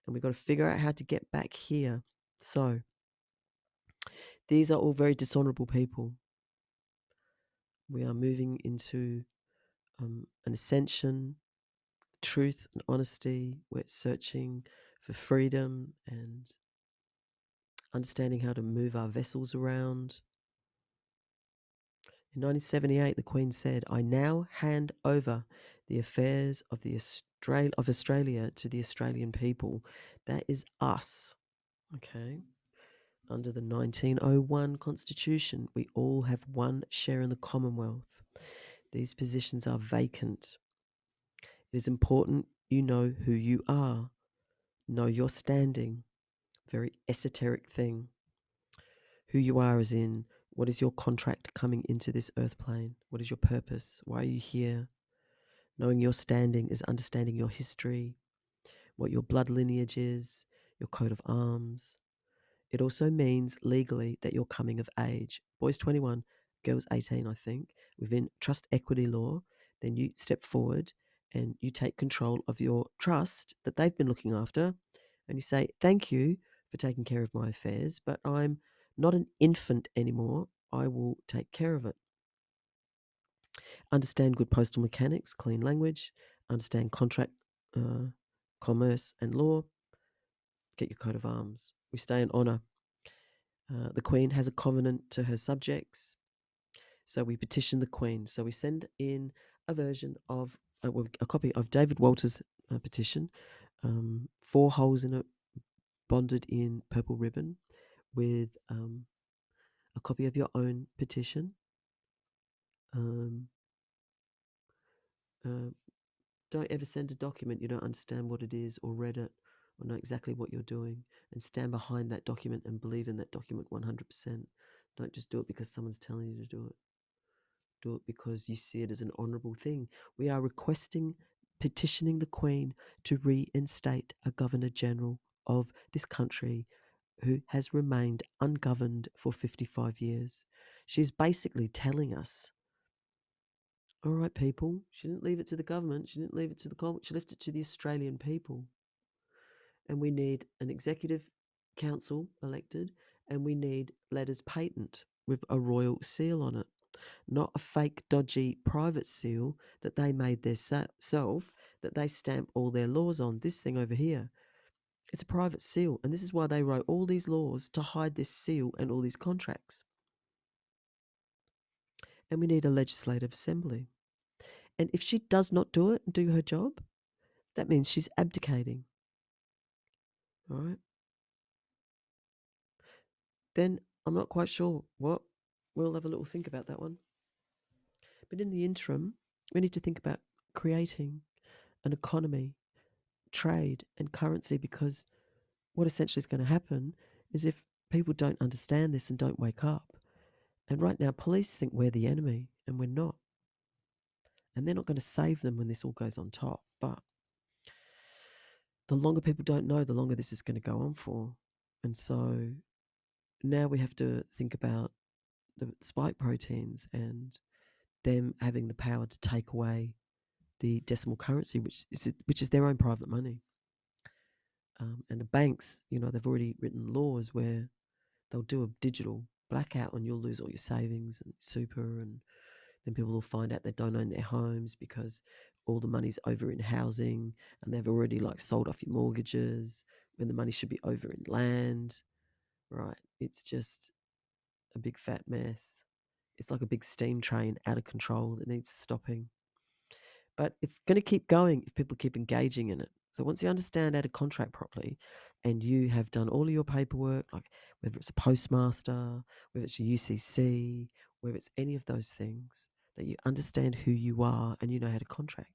and we've got to figure out how to get back here. So, these are all very dishonourable people. We are moving into an ascension, truth and honesty. We're searching for freedom and understanding how to move our vessels around. In 1978, the Queen said, "I now hand over the affairs of Australia to the Australian people." That is us. Okay. Under the 1901 Constitution, we all have one share in the Commonwealth. These positions are vacant. It is important you know who you are, know your standing. Very esoteric thing. Who you are as in, what is your contract coming into this earth plane? What is your purpose? Why are you here? Knowing your standing is understanding your history, what your blood lineage is, your coat of arms. It also means legally that you're coming of age. Boys 21, girls 18, I think. Within trust equity law, then you step forward and you take control of your trust that they've been looking after, and you say, "Thank you for taking care of my affairs, but I'm not an infant anymore. I will take care of it." Understand good postal mechanics, clean language, understand contract, commerce and law. Get your coat of arms. We stay in honour. The Queen has a covenant to her subjects, so we petition the Queen. So we send in a version of a copy of David Walters' petition, 4 holes in it, bonded in purple ribbon, with a copy of your own petition. Don't ever send a document you don't understand what it is or read it or know exactly what you're doing, and stand behind that document and believe in that document 100%. Don't just do it because someone's telling you to do it. Do it because you see it as an honourable thing. We are petitioning the Queen to reinstate a Governor General of this country who has remained ungoverned for 55 years. She's basically telling us, all right, people, she didn't leave it to the government, she didn't leave it to the Commonwealth, she left it to the Australian people. And we need an executive council elected, and we need letters patent with a royal seal on it, not a fake, dodgy private seal that they made themselves, that they stamp all their laws on. This thing over here, it's a private seal, and this is why they wrote all these laws, to hide this seal and all these contracts. And we need a legislative assembly. And if she does not do it and do her job, that means she's abdicating. All right? Then I'm not quite sure what. We'll have a little think about that one. But in the interim, we need to think about creating an economy trade and currency, because what essentially is going to happen is if people don't understand this and don't wake up, and right now police think we're the enemy and we're not, and they're not going to save them when this all goes on top. But the longer people don't know, the longer this is going to go on for. And so now we have to think about the spike proteins and them having the power to take away the decimal currency, which is their own private money. And the banks, they've already written laws where they'll do a digital blackout and you'll lose all your savings and super, and then people will find out they don't own their homes because all the money's over in housing and they've already sold off your mortgages when the money should be over in land, right? It's just a big fat mess. It's like a big steam train out of control that needs stopping. But it's going to keep going if people keep engaging in it. So once you understand how to contract properly and you have done all of your paperwork, like whether it's a postmaster, whether it's a UCC, whether it's any of those things, that you understand who you are and you know how to contract.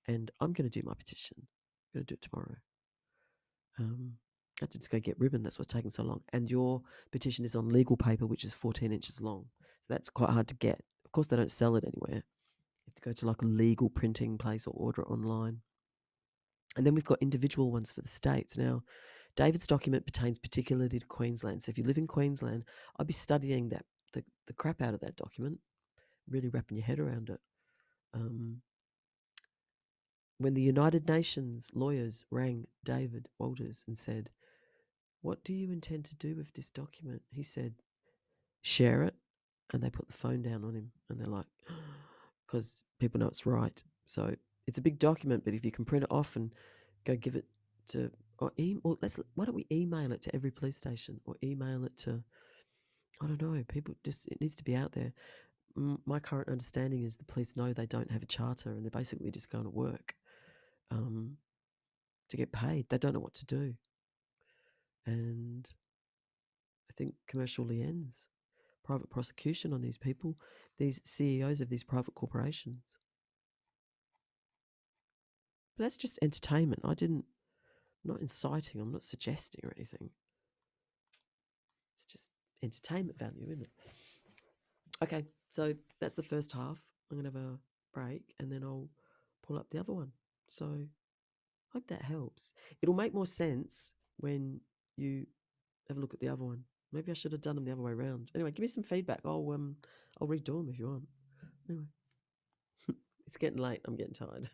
And I'm going to do my petition. I'm going to do it tomorrow. I had to just go get ribbon. That's what's taking so long. And your petition is on legal paper, which is 14 inches long. So that's quite hard to get. Of course, they don't sell it anywhere. You have to go to a legal printing place or order it online. And then we've got individual ones for the states. Now, David's document pertains particularly to Queensland. So if you live in Queensland, I'd be studying the crap out of that document, really wrapping your head around it. When the United Nations lawyers rang David Walters and said, "What do you intend to do with this document?" he said, "Share it." And they put the phone down on him and they're like, because people know it's right. So it's a big document, but if you can print it off and go give it to, why don't we email it to every police station or email it to, I don't know, people, it needs to be out there. My current understanding is the police know they don't have a charter and they're basically just going to work to get paid. They don't know what to do. And I think commercially ends. Private prosecution on these people, these CEOs of these private corporations. But that's just entertainment. I'm not inciting, I'm not suggesting or anything. It's just entertainment value, isn't it? Okay, so that's the first half. I'm going to have a break and then I'll pull up the other one. So hope that helps. It'll make more sense when you have a look at the other one. Maybe I should have done them the other way around. Anyway, give me some feedback. I'll redo them if you want. Anyway, it's getting late. I'm getting tired.